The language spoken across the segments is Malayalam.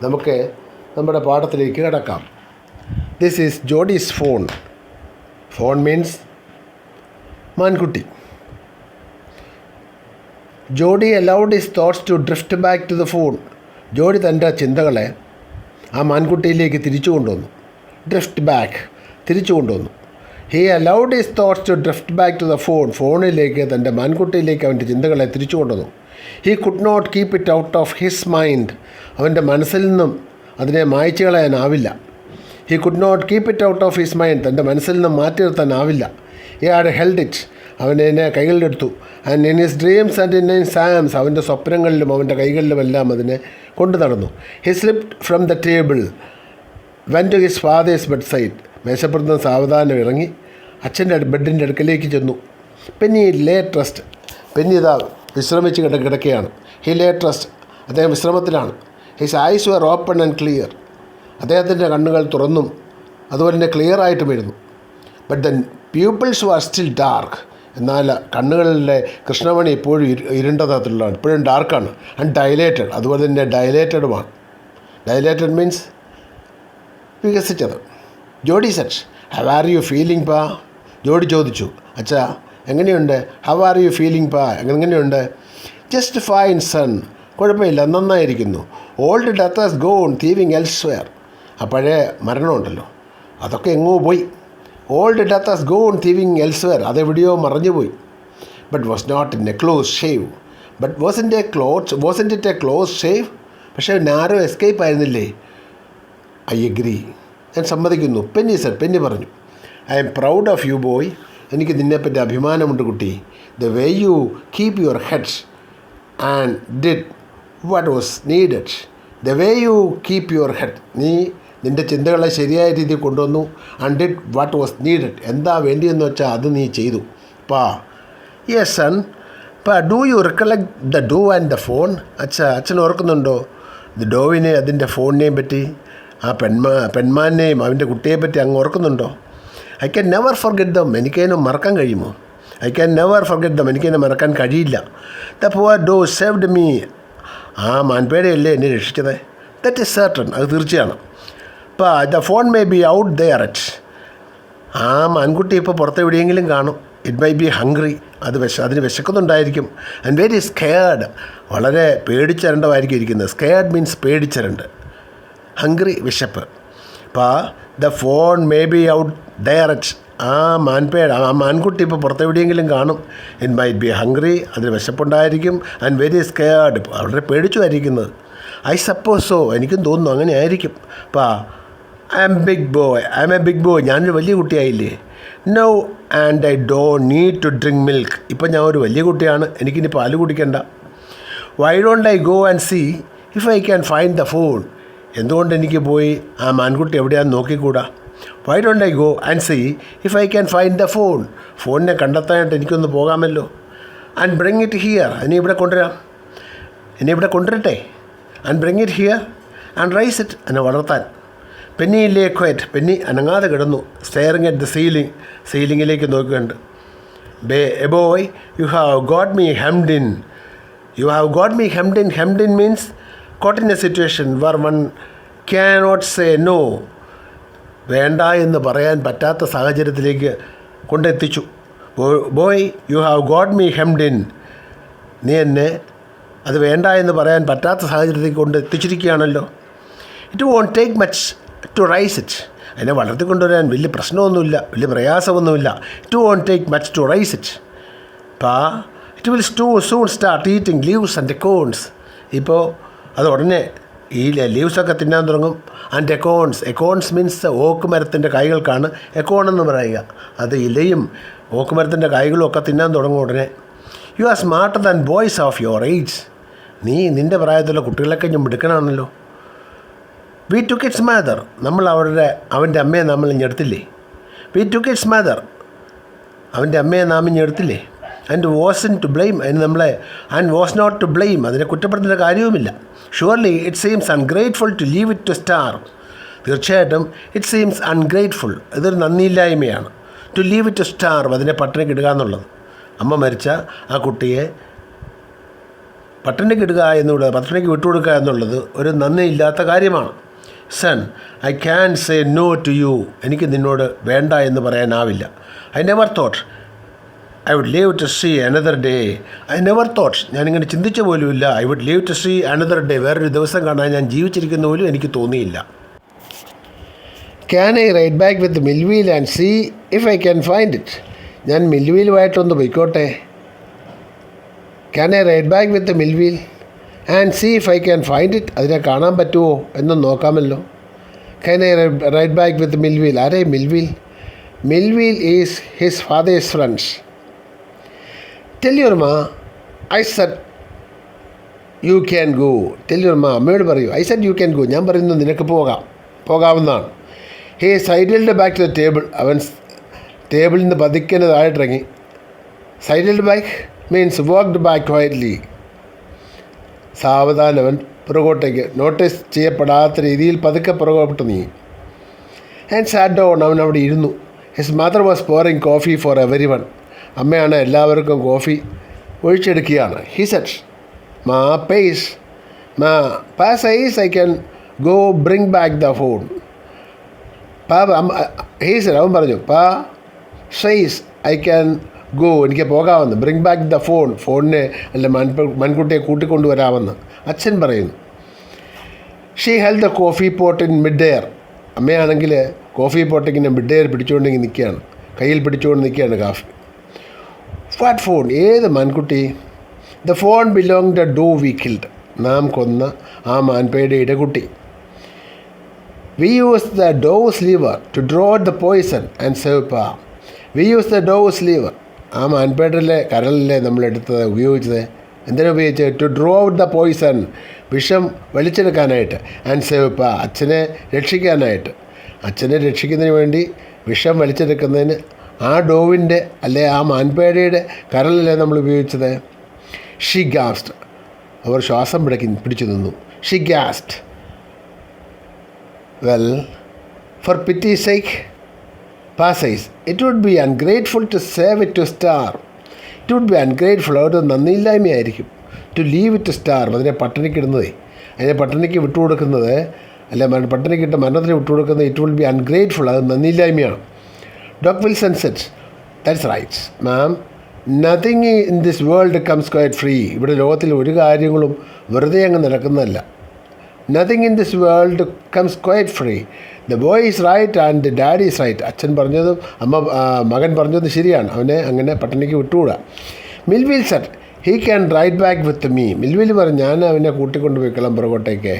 നമുക്ക് നമ്മുടെ പാഠത്തിലേക്ക് കിടക്കാം. This is Jody's fawn. Fawn means മാൻകുട്ടി. Jody allowed his thoughts to drift back to the fawn. Jody തൻ്റെ ചിന്തകളെ ആ മാൻകുട്ടിയിലേക്ക് തിരിച്ചു കൊണ്ടുവന്നു. ഡ്രിഫ്റ്റ് ബാക്ക്, തിരിച്ചു കൊണ്ടുവന്നു. He allowed his thoughts to drift back to the fawn. ഫോണിലേക്ക്, തൻ്റെ മാൻകുട്ടിയിലേക്ക് അവൻ്റെ ചിന്തകളെ തിരിച്ചു കൊണ്ടുവന്നു. He could not keep it out of his mind. അവൻ്റെ മനസ്സിൽ നിന്നും അതിനെ മായ്ച്ചു കളയാനാവില്ല. He could not keep it out of his mind. തൻ്റെ മനസ്സിൽ നിന്നും മാറ്റി നിർത്താനാവില്ല. He had held it. അവനെ കൈകളിലെടുത്തു. And in his dreams and in his arms. അവൻ്റെ സ്വപ്നങ്ങളിലും അവൻ്റെ കൈകളിലുമെല്ലാം അതിനെ കൊണ്ടു നടന്നു. He slipped from the table, went to his father's bed side. മേശപ്പുറത്ത് സാവധാനം ഇറങ്ങി അച്ഛൻ്റെ ബെഡിൻ്റെ അടുക്കലേക്ക് ചെന്നു. പെന്നി ലേ ട്രസ്റ്റ്. പെന്നി ഇതാ വിശ്രമിച്ച് കിടക്കുകയാണ്. He lay at rest. അദ്ദേഹം വിശ്രമത്തിലാണ്. His eyes were open and clear. അദ്ദേഹത്തിൻ്റെ കണ്ണുകൾ തുറന്നും അതുപോലെ തന്നെ ക്ലിയർ ആയിട്ടും വരുന്നു. But the pupils were still dark. എന്നാൽ കണ്ണുകളിലെ കൃഷ്ണമണി ഇപ്പോഴും ഇരുണ്ട തരത്തിലുള്ളതാണ്, ഇപ്പോഴും ഡാർക്കാണ്. ആൻഡ് ഡയലേറ്റഡ്, അതുപോലെ തന്നെ ഡയലേറ്റഡുമാണ്. ഡയലേറ്റഡ് മീൻസ് വികസിച്ചത്. Jody said, how are you feeling pa? ജോഡി ചോദിച്ചു, അച്ഛാ എങ്ങനെയുണ്ട്? How are you feeling pa? എങ്ങനെയുണ്ട്? Just fine son. കുഴപ്പമില്ല, നന്നായിരിക്കുന്നു. Old death has gone thieving elsewhere. ആ പഴയ മരണമുണ്ടല്ലോ, അതൊക്കെ എങ്ങോ പോയി. Old death has gone thieving elsewhere. അതെവിടെയോ മറഞ്ഞുപോയി. But was not in a close shave. But wasn't it a close shave? പക്ഷേ നാരോ എസ്കേപ്പ് ആയിരുന്നില്ലേ? I agree. ഞാൻ സമ്മതിക്കുന്നു. പെന്നി സർ, പെന്നി പറഞ്ഞു. I'm proud of you boy. എനിക്ക് നിന്നെപ്പറ്റി അഭിമാനമുണ്ട് കുട്ടി. The way you keep your heads and did what was needed. The way you keep your head. നീ നിൻ്റെ ചിന്തകളെ ശരിയായ രീതിയിൽ കൊണ്ടുവന്നു. And did what was needed. എന്താ വേണ്ടിയെന്ന് വെച്ചാൽ അത് നീ ചെയ്തു. പാ യെസ് സൺ. പാ do you recollect the do and the phone? അച്ഛൻ ഓർക്കുന്നുണ്ടോ ദ ഡോവിനെ, അതിൻ്റെ ഫോണിനെയും പറ്റി, ആ പെൺമാനെയും അവൻ്റെ കുട്ടിയെപ്പറ്റി അങ്ങ് ഓർക്കുന്നുണ്ടോ? I can never forget them. എനിക്കതിനെ മറക്കാൻ കഴിയുമോ? I can never forget them. എനിക്കതിനെ മറക്കാൻ കഴിയില്ല. The poor doe saved me. ആ മാൻപേടയല്ലേ എന്നെ രക്ഷിച്ചത്? That is certain. അത് തീർച്ചയാണ്. അപ്പോൾ the fawn may be out there at. ആ മാൻകുട്ടി ഇപ്പോൾ പുറത്തെവിടെയെങ്കിലും കാണും. It may be hungry. അതിന് വിശക്കുന്നുണ്ടായിരിക്കും. And very scared. വളരെ പേടിച്ചരണ്ടമായിരിക്കും ഇരിക്കുന്നത്. Scared means പേടിച്ചരണ്ട്. ഹംഗ്രി, വിശപ്പ്. അപ്പോൾ the fawn may be out there at. ആ മാൻകുട്ടി ഇപ്പോൾ പുറത്തെവിടെയെങ്കിലും കാണും. It might be hungry. അതിന് വിശപ്പുണ്ടായിരിക്കും. And very scared. വളരെ പേടിച്ചുമായിരിക്കുന്നത്. I suppose so. എനിക്കും തോന്നുന്നു അങ്ങനെ ആയിരിക്കും. അപ്പോൾ I'm a big boy. ഞാനൊരു വലിയ കുട്ടിയായില്ലേ? No and I don't need to drink milk. ഇപ്പം ഞാൻ ഒരു വലിയ കുട്ടിയാണ്, എനിക്കിനി പാല് കുടിക്കണ്ട. Why don't I go and see if I can find the fawn. എന്തുകൊണ്ട് എനിക്ക് പോയി ആ മാൻകുട്ടി എവിടെയാണെന്ന് നോക്കിക്കൂടാ? Why don't I go and see if I can find the fawn. ഫോണിനെ കണ്ടെത്താനായിട്ട് എനിക്കൊന്ന് പോകാമല്ലോ. And bring it here. എന്നെ ഇവിടെ കൊണ്ടുവരട്ടെ. And bring it here and raise it. എന്നെ വളർത്താൻ. പെന്നി ലേ ക്വയറ്റ്. പെന്നി അനങ്ങാതെ കിടന്നു. സ്റ്റെയറിങ് അറ്റ് ദ സീലിങ്ങിലേക്ക് നോക്കുന്നുണ്ട്. Boy you have got me hemmed in. Hemmed in means caught in a situation where one cannot say no. വേണ്ട എന്ന് പറയാൻ പറ്റാത്ത സാഹചര്യത്തിലേക്ക് കൊണ്ടെത്തിച്ചു. Boy you have got me hemmed in. നീ എന്നെ അത് വേണ്ട എന്ന് പറയാൻ പറ്റാത്ത സാഹചര്യത്തിലേക്ക് കൊണ്ടെത്തിച്ചിരിക്കുകയാണല്ലോ. It won't take much to raise it. അതിനെ വളർത്തിക്കൊണ്ടുവരാൻ വലിയ പ്രശ്നമൊന്നുമില്ല, വലിയ പ്രയാസമൊന്നുമില്ല. It won't take much to raise it. It will soon start eating leaves and acorns. ഇപ്പോൾ അത് ഉടനെ ഈ ലീവ്സൊക്കെ തിന്നാൻ തുടങ്ങും. ആൻഡ് എക്കോൺസ് മീൻസ് ഓക്ക് മരത്തിൻ്റെ കായ്കൾക്കാണ് എക്കോൺ എന്ന് പറയുക. അത് ഇലയും ഓക്ക് മരത്തിൻ്റെ കായ്കളും ഒക്കെ തിന്നാൻ തുടങ്ങും ഉടനെ. You are smarter than boys of your age. നീ നിൻ്റെ പ്രായത്തിലുള്ള കുട്ടികളൊക്കെ ഞാൻ മിടുക്കനാണല്ലോ. We took its mother. അവൻ്റെ അമ്മയെ നാം ഇഞ്ഞെടുത്തില്ലേ? We took its mother. അവൻ്റെ അമ്മയെ നാം ഇഞ്ഞെടുത്തില്ലേ? And was not to blame. അതിനെ കുറ്റപ്പെടുത്തേണ്ട കാര്യവുമില്ല. Surely it seems ungrateful to leave it to starve. തീർച്ചയായിട്ടും ഇറ്റ് സീംസ് അൺഗ്രേറ്റ്ഫുൾ. ഇതൊരു നന്ദിയില്ലായ്മയാണ്. To leave it to starve, അതിനെ പട്ടിണിക്ക് ഇടുക എന്നുള്ളത്. അമ്മ മരിച്ച ആ കുട്ടിയെ പട്ടിണിക്കിടുക എന്നുള്ളത്, പട്ടിണിക്ക് വിട്ടുകൊടുക്കുക എന്നുള്ളത് ഒരു നന്ദിയില്ലാത്ത കാര്യമാണ്. Son, I can say no to you. എനിക്ക് നിന്നോട് വേണ്ട എന്ന് പറയാനാവില്ല. I never thought I would live to see another day. I never thought, ഞാനിങ്ങനെ ചിന്തിച്ച പോലുമില്ല. I would live to see another day, വേറൊരു ദിവസം കാണാൻ ഞാൻ ജീവിച്ചിരിക്കുന്ന പോലും എനിക്ക് തോന്നിയില്ല. Can I ride back with Millwheel and see if I can find it. ഞാൻ മിൽവീലുമായിട്ടൊന്ന് പോയിക്കോട്ടെ. Can I ride back with Millwheel and see if I can find it. അതിനെ കാണാൻ പറ്റുമോ എന്ന് നോക്കാമല്ലോ. Can I ride back with Millwheel. ആരേ Millwheel? Millwheel is his father's friends. Tell your ma I said you can go. Tell your ma, അമ്മയോട് പറയൂ. I said you can go, ഞാൻ പറയുന്നു നിനക്ക് പോകാവുന്നതാണ്. He sidled back to the table. അവൻ ടേബിളിൽ നിന്ന് പതുക്കെ താഴെട്ടിറങ്ങി. Sidled back means walked back quietly. സാവധാനം അവൻ പുറകോട്ടേക്ക്, നോട്ടീസ് ചെയ്യപ്പെടാത്ത രീതിയിൽ പതുക്കെ പുറകോട്ട് നീങ്ങി. And sat down. അവൻ അവിടെ ഇരുന്നു. His mother was pouring coffee for every one. അമ്മയാണ് എല്ലാവർക്കും കോഫി ഒഴിച്ചെടുക്കുകയാണ്. ഹി സെറ്റ്, മാ പേസ്, മാ പാ size I can go bring back the phone. പാ ഹീസ് അവൻ പറഞ്ഞു, പാ സൈസ് ഐ ക്യാൻ ഗോ, എനിക്ക് പോകാമെന്ന്. ബ്രിങ് ബാക്ക് ദ ഫോൺ, ഫോണിനെ അല്ല മൺകുട്ടിയെ കൂട്ടിക്കൊണ്ടുവരാമെന്ന് അച്ഛൻ പറയുന്നു. She held the coffee pot in mid air. അമ്മയാണെങ്കിൽ കോഫി പോട്ട് ഇങ്ങനെ മിഡ് എയർ പിടിച്ചുകൊണ്ടെങ്കിൽ നിൽക്കുകയാണ്, കയ്യിൽ പിടിച്ചുകൊണ്ട് നിൽക്കുകയാണ് കാഫി. What fawn? ഏത് മാൻകുട്ടി? The fawn belong the doe we killed. നാം കൊന്ന ആ മാൻപേയുടെ ഇടകുട്ടി. We use the doe's liver to draw the poison and save pa. We use the doe's liver. ആ മാൻപേടിലെ കരളിലെ നമ്മളെടുത്തത് ഉപയോഗിച്ചത് എന്തിനാ ഉപയോഗിച്ചത്? To draw out the poison, വിഷം വലിച്ചെടുക്കാനായിട്ട്. ആൻഡ് സേവ് പാ, അച്ഛനെ രക്ഷിക്കാനായിട്ട്. അച്ഛനെ രക്ഷിക്കുന്നതിന് വേണ്ടി വിഷം വലിച്ചെടുക്കുന്നതിന് ആ ഡോവിൻ്റെ അല്ലെ ആ മാൻപേടയുടെ കരളിലെ നമ്മൾ ഉപയോഗിച്ചത്. ഷി ഗാസ്റ്റ്. അവർ ശ്വാസം പിടിച്ചു നിന്നു. She gasped. Well, for pity sake, pa says, it would be ungrateful to save it to starve. It would be ungrateful, അവരുടെ നന്ദിയില്ലായ്മയായിരിക്കും. To leave it to starve, അതിനെ പട്ടിണിക്കിടുന്നത്, അതിനെ പട്ടിണിക്ക് വിട്ടുകൊടുക്കുന്നത്, അല്ലെ പട്ടിണിക്കിട്ട് മരണത്തിന് വിട്ടുകൊടുക്കുന്നത്. ഇറ്റ് വിൽ ബി അൺഗ്രേറ്റ്ഫുൾ, അത് നന്ദിയില്ലായ്മയാണ്. Doc Wilson said, that's right ma'am, nothing in this world comes quite free. ഇവിടെ ലോകത്തിൽ ഒരു കാര്യങ്ങളും വെറുതെ അങ്ങ് നടക്കുന്നതല്ല. Nothing in this world comes quite free. The boy is right and the daddy is right. അച്ഛൻ പറഞ്ഞതും മകൻ പറഞ്ഞതും ശരിയാണ്. അവനെ അങ്ങനെ പട്ടിണിക്ക് വിട്ടുകൂടാ. Millwheel said, he can ride back with me. Millwheel പറഞ്ഞു, ഞാൻ അവനെ കൂട്ടിക്കൊണ്ടുപോയിക്കോളാം പുറകോട്ടേക്ക്,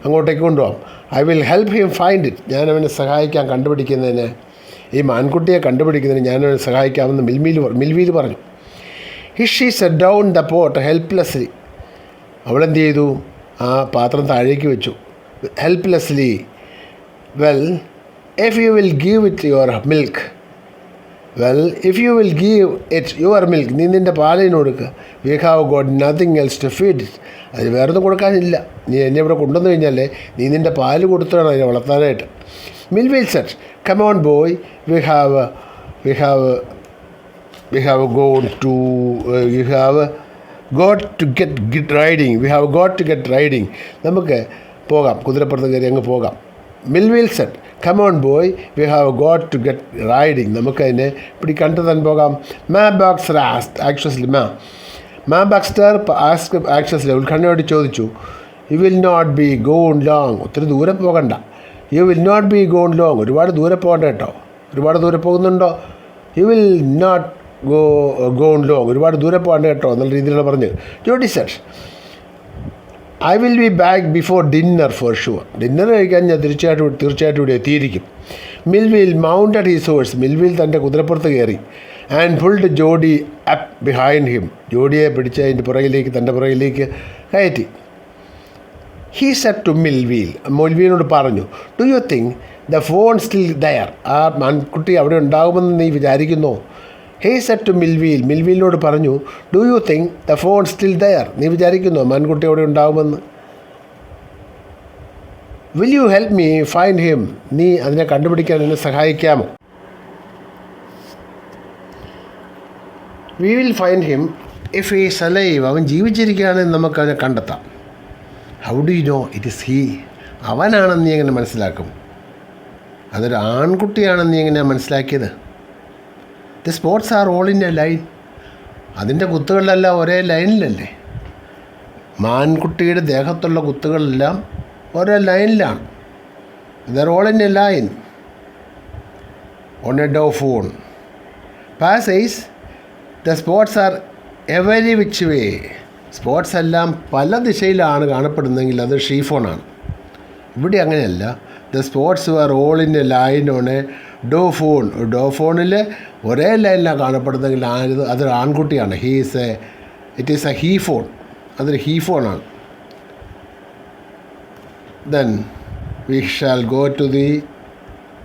അങ്ങോട്ടേക്ക് കൊണ്ടുപോകാം. I will help him find it. ഞാൻ അവനെ സഹായിക്കാം കണ്ടുപിടിക്കുന്നതിന്, ഈ മാൻകുട്ടിയെ കണ്ടുപിടിക്കുന്നതിന് ഞാൻ അവനെ സഹായിക്കാമെന്ന് മിൽവിൽ പറഞ്ഞു. She set down the pot helplessly. അവളെന്ത് ചെയ്തു? ആ പാത്രം താഴേക്ക് വെച്ചു. Helplessly. Well, if you will give it your milk. Well, if you will give it your milk, നീ നിൻ്റെ പാലിന് കൊടുക്കുക. We have got nothing else to feed it. അതിന് വേറൊന്നും കൊടുക്കാനില്ല. നീ എന്നെ ഇവിടെ കൊണ്ടുവന്നു കഴിഞ്ഞാൽ നീ നിൻ്റെ പാല് കൊടുത്തിട്ടാണ് അതിനെ വളർത്താനായിട്ട്. Millwheel said, come on boy, we have got to get riding. നമുക്ക് പോകാം, കുതിരപ്പുറത്ത് കയറി അങ്ങ് പോകാം. Millwheel said, come on boy, we have got to get riding. നമുക്കതിനെ കണ്ടു തന്നെ പോകാം. മാ ബാക്സ്റ്റർ ആക്ച്വസ്ലി ഉത്കണ്ഠയോട് ചോദിച്ചു, you will not be gone long. ഒത്തിരി ദൂരെ പോകണ്ട. You will not be gone long. ഒരുപാട് ദൂരെ പോകണ്ട കേട്ടോ. ഒരുപാട് ദൂരെ പോകുന്നുണ്ടോ? You will not gone long. ഒരുപാട് ദൂരെ പോകണ്ട കേട്ടോ എന്നുള്ള രീതിയിലാണ് പറഞ്ഞത്. ജോഡി set, I will be back before dinner for sure. Dinner കഴിക്കാൻ ഞാൻ തീർച്ചയായിട്ടും ഇവിടെ എത്തിയിരിക്കും. മിൽവിൽ മൗണ്ടഡ് ഹിസ് ഹോഴ്സ്. മിൽവിൽ തൻ്റെ കുതിരപ്പുറത്ത് കയറി. ആൻഡ് പുൾഡ് ജോഡി അപ്പ് ബിഹൈൻഡ് ഹിം. ജോഡിയെ പിടിച്ച് അതിൻ്റെ തൻ്റെ പുറകിലേക്ക് കയറ്റി. ഹീ സെറ്റ് ടു മിൽവിനോട് പറഞ്ഞു, do you think the fawn still there. ആ മാൻകുട്ടി അവിടെ ഉണ്ടാകുമെന്ന് നീ വിചാരിക്കുന്നോ? ഹീ സെറ്റ് ടു മിൽവിനോട് പറഞ്ഞു, do you think the fawn still there. നീ വിചാരിക്കുന്നോ മാൻകുട്ടി അവിടെ ഉണ്ടാകുമെന്ന്? Will you help me find him. നീ അതിനെ കണ്ടുപിടിക്കാൻ എന്നെ സഹായിക്കാമോ? We will find him if he is alive, അവൻ ജീവിച്ചിരിക്കുകയാണെന്ന് നമുക്കതിനെ കണ്ടെത്താം. How do you know it is he? അവനാണെന്ന് നീ എങ്ങനെ മനസ്സിലാക്കും? അതൊരു ആൺകുട്ടിയാണെന്ന് നീ എങ്ങനെയാണ് മനസ്സിലാക്കിയത്? The spots are all in a line. അതിൻ്റെ കുത്തുകളെല്ലാം ഒരേ ലൈനിലല്ലേ? മാൻകുട്ടിയുടെ ദേഹത്തുള്ള കുത്തുകളെല്ലാം ഒരേ ലൈനിലാണ്. They're all in a line on a doe fawn. Pa's is the spots are every which way. Spots എല്ലാം പല ദിശയിലാണ് കാണപ്പെടുന്നതെങ്കിൽ അത് ഷീഫോണാണ്. ഇവിടെ അങ്ങനെയല്ല. The spots are all in a line on a doe fawn. Doe ഫോണിൽ ഒരേ ലൈനിലാണ് കാണപ്പെടുന്നതെങ്കിൽ അതൊരു ആൺകുട്ടിയാണ്. It is a he fawn. അതൊരു ഹീ ഫോണാണ്. Then we shall go to the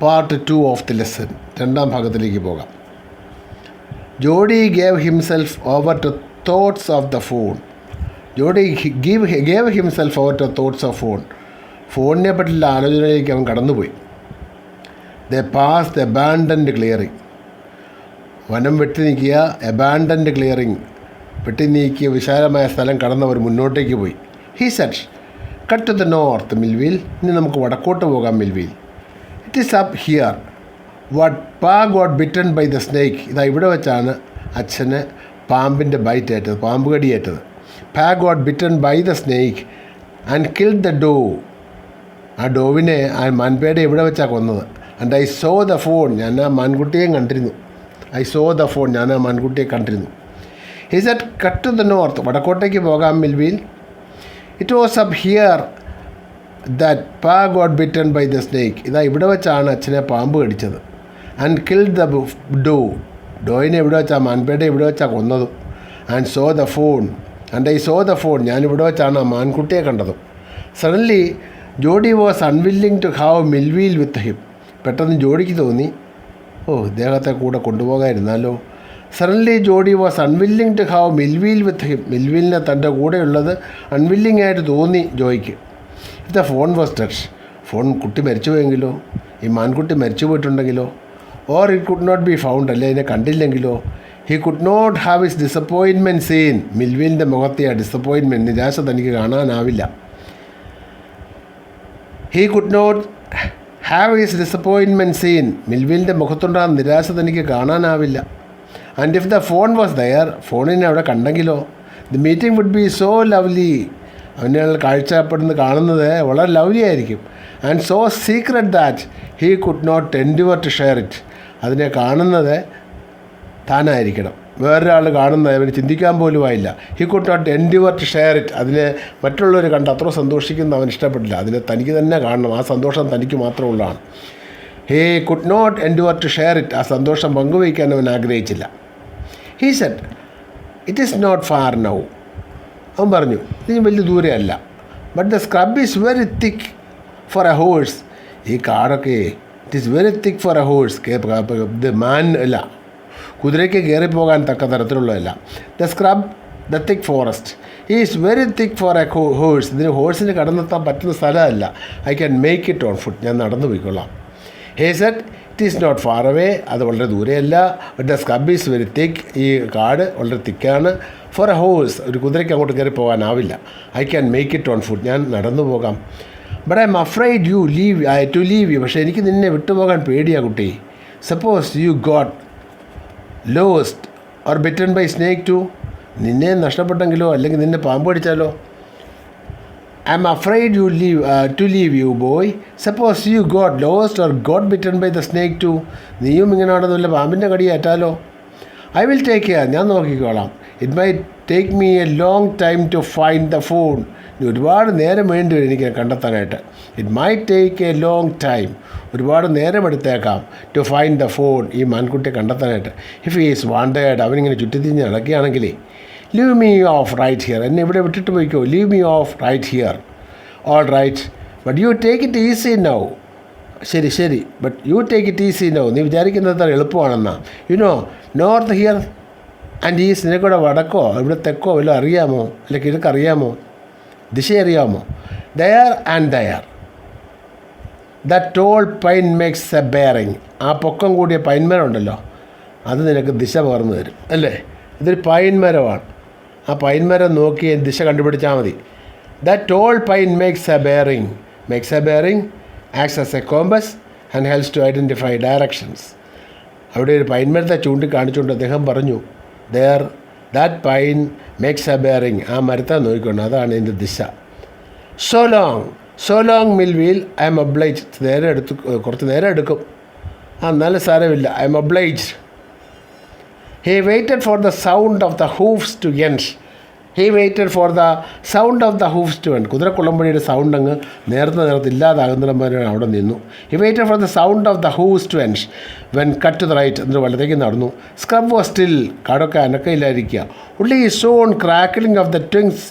part 2 of the lesson. രണ്ടാം ഭാഗത്തിലേക്ക് പോകാം. Jody gave himself over to thoughts of the fawn. Jody gave himself over to thoughts of fawn. ഫോണിനെ പറ്റിയുള്ള ആലോചനയിലേക്ക് അവൻ കടന്നുപോയി. They passed the abandoned clearing. വനം വെട്ടി നീക്കിയ അബാൻഡൻഡ് ക്ലിയറിങ്, വെട്ടി നീക്കിയ വിശാലമായ സ്ഥലം കടന്നവർ മുന്നോട്ടേക്ക് പോയി. He set cut to the north Millwheel. ഇനി നമുക്ക് വടക്കോട്ട് പോകാം Millwheel. It is up here what pa got bitten by the snake. ഇതാ ഇവിടെ വെച്ചാണ് അച്ഛന് പാമ്പിൻ്റെ ബൈറ്റ് ഏറ്റത്, പാമ്പ് കടിയേറ്റത്. Pa got bitten by the snake and kill the doe. ആ ഡോവിനെ, ആ മാൻപേടെ ഇവിടെ വെച്ചാണ് കൊന്നത്. And I saw the fawn. ഞാൻ ആ മാൻകുട്ടിയെ കണ്ടിരുന്നു. I saw the fawn. ഞാൻ ആ മാൻകുട്ടിയെ കണ്ടിരുന്നു. He set cut to the north. വടക്കോട്ടേക്ക് പോകാം Millwheel. It was up here that Pa got bitten by the snake. ഇതാ ഇവിടെ വെച്ചാണ് അച്ഛനെ പാമ്പ് കടിച്ചത്. And kill the doe. ഡോയിനെ ഇവിടെ വെച്ചാൽ, മാൻപേടെ ഇവിടെ വെച്ചാണ് കൊന്നതും. And saw the fawn. And I saw the fawn. ഞാനിവിടെ വെച്ചാണ് ആ മാൻകുട്ടിയെ കണ്ടതും. Suddenly Jody was unwilling to have Millwheel with him. പെട്ടെന്ന് ജോഡിക്ക് തോന്നി, ഇദ്ദേഹത്തെ കൂടെ കൊണ്ടുപോകാതിരുന്നാലോ. Suddenly Jody was unwilling to have Millwheel with him. മിൽവിലിനെ തൻ്റെ കൂടെയുള്ളത് അൺവില്ലിങ് ആയിട്ട് തോന്നി ജോയ്ക്ക്. If the fawn was dead. Fawn കുട്ടി മരിച്ചു പോയെങ്കിലോ, ഈ മാൻകുട്ടി മരിച്ചു പോയിട്ടുണ്ടെങ്കിലോ. Or it could not be found. അല്ലെ അതിനെ കണ്ടില്ലെങ്കിലോ. He could not have his disappointment seen. മിൽവിലിൻ്റെ മുഖത്തെ ആ ഡിസപ്പോയിൻമെൻറ്റ്, നിരാശ തനിക്ക് കാണാനാവില്ല. He could not have his disappointment seen. മിൽവിലിൻ്റെ മുഖത്തുണ്ടാകുന്ന നിരാശ തനിക്ക് കാണാനാവില്ല. And if the fawn was there. ഫോണിനെ അവിടെ കണ്ടെങ്കിലോ. The meeting would be so lovely. അവനെ കാഴ്ചപ്പെടുന്നത് കാണുന്നത് വളരെ ലവ്ലി ആയിരിക്കും. And so secret that he could not endure to share it. അതിനെ കാണുന്നത് താനായിരിക്കണം, വേറൊരാൾ കാണുന്നത് അവന് ചിന്തിക്കാൻ പോലും ആയില്ല. He could not endure to share it. അതിനെ മറ്റുള്ളവർ കണ്ട് അത്ര സന്തോഷിക്കുന്ന അവൻ ഇഷ്ടപ്പെട്ടില്ല. അതിനെ തനിക്ക് തന്നെ കാണണം. ആ സന്തോഷം തനിക്ക് മാത്രമുള്ളതാണ്. He could not endure to share it. ആ സന്തോഷം പങ്കുവയ്ക്കാൻ അവൻ ആഗ്രഹിച്ചില്ല. He said it is not far now. അവൻ പറഞ്ഞു, ഇത് വലിയ ദൂരെയല്ല. But the scrub is very thick for a horse. ഈ കാടൊക്കെ it is very thick for a horse. ഇത് മാൻ അല്ല, കുതിരയ്ക്ക് കയറിപ്പോകാൻ തക്ക തരത്തിലുള്ളതല്ല. The scrub the thick forest is very thick for a horse. ഇതിന് ഹോഴ്സിന് കടന്നെത്താൻ പറ്റുന്ന സ്ഥലമല്ല. I can make it on foot. ഞാൻ നടന്നു പോയിക്കൊള്ളാം. He said it is not far away. അത് വളരെ ദൂരെയല്ല. But the scrub is very thick. ഈ കാട് വളരെ തിക്കാണ്. ഫോർ എ ഹോഴ്സ്, ഒരു കുതിരയ്ക്ക് അങ്ങോട്ട് കയറി പോകാനാവില്ല. I can make it on foot. ഞാൻ നടന്നു പോകാം. But I'm afraid you to leave you. പക്ഷേ എനിക്ക് നിന്നെ വിട്ടുപോകാൻ പേടിയാണ് കുട്ടി. Suppose you got lost or bitten by snake too. നിന്നെ നഷ്ടപ്പെട്ടെങ്കിലോ, അല്ലെങ്കിൽ നിന്നെ പാമ്പ് കടിച്ചാലോ. I'm afraid to leave you boy. Suppose you got lost or got bitten by the snake too. നീയും ഇങ്ങനെ നടന്നില്ല, പാമ്പിൻ്റെ കടി ഏറ്റാലോ. I will take care. ഞാൻ നോക്കിക്കോളാം. It may take me a long time to find the fawn. ഒരുപാട് നേരം വേണ്ടി വരും എനിക്ക് കണ്ടെത്താനായിട്ട്. It may take a long time. ഒരുപാട് നേരം എടുത്തേക്കാം ടു ഫൈൻഡ് ദ ഫോൺ. ഈ മാൻകുട്ടിയെ കണ്ടെത്താനായിട്ട്. If he is wanted. അവനിങ്ങനെ ചുറ്റിത്തിരിഞ്ഞ് നടക്കുകയാണെങ്കിലേ. Leave me off right here. എന്നെ ഇവിടെ വിട്ടിട്ട് പോയിക്കോ. Leave me off right here. All right but you take it easy now. ശരി but you take it easy now. നീ വിചാരിക്കുന്നത് എളുപ്പമാണെന്നാ. You know north here and east. നിനക്കൂടെ വടക്കോ ഇവിടെ തെക്കോ വല്ലതും അറിയാമോ, അല്ലെങ്കിൽ കിഴക്ക് അറിയാമോ, ദിശ അറിയാമോ? There and there. The tall pine makes a bearing. ആ പൊക്കം കൂടിയ പൈൻമരം ഉണ്ടല്ലോ, അത് നിനക്ക് ദിശ പകർന്നു തരും അല്ലേ. ഇതൊരു പൈൻ മരമാണ്. ആ പൈൻ മരം നോക്കി ദിശ കണ്ടുപിടിച്ചാൽ മതി. That tall pine makes a bearing acts as a compass and helps to identify directions. അവിടെ ഒരു പൈൻ മരത്തെ ചൂണ്ടിക്കാണിച്ചുകൊണ്ട് അദ്ദേഹം പറഞ്ഞു, that pine makes a bearing. ആ മരത്തെ നോക്കിക്കൊണ്ട് അതാണ് എൻ്റെ ദിശ. So long Millwheel, I'm obliged. കുറച്ച് നേരം എടുക്കും. നല്ല സാരമില്ല, I'm obliged. He waited for the sound of the hoofs to end. കുതിരക്കുളമ്പടിയുടെ സൗണ്ട് അങ്ങ് നേരത്തെ ഇല്ലാതാകുന്നവരെ അവിടെ നിന്നു. He waited for the sound of the hooves to end. When cut to the right, എന്നിട്ട് വലത്തേക്ക് നടന്നു. Scrub was still, കാടൊക്കെ അനക്കയില്ലായിരിക്കുക. Only his own crackling of the twigs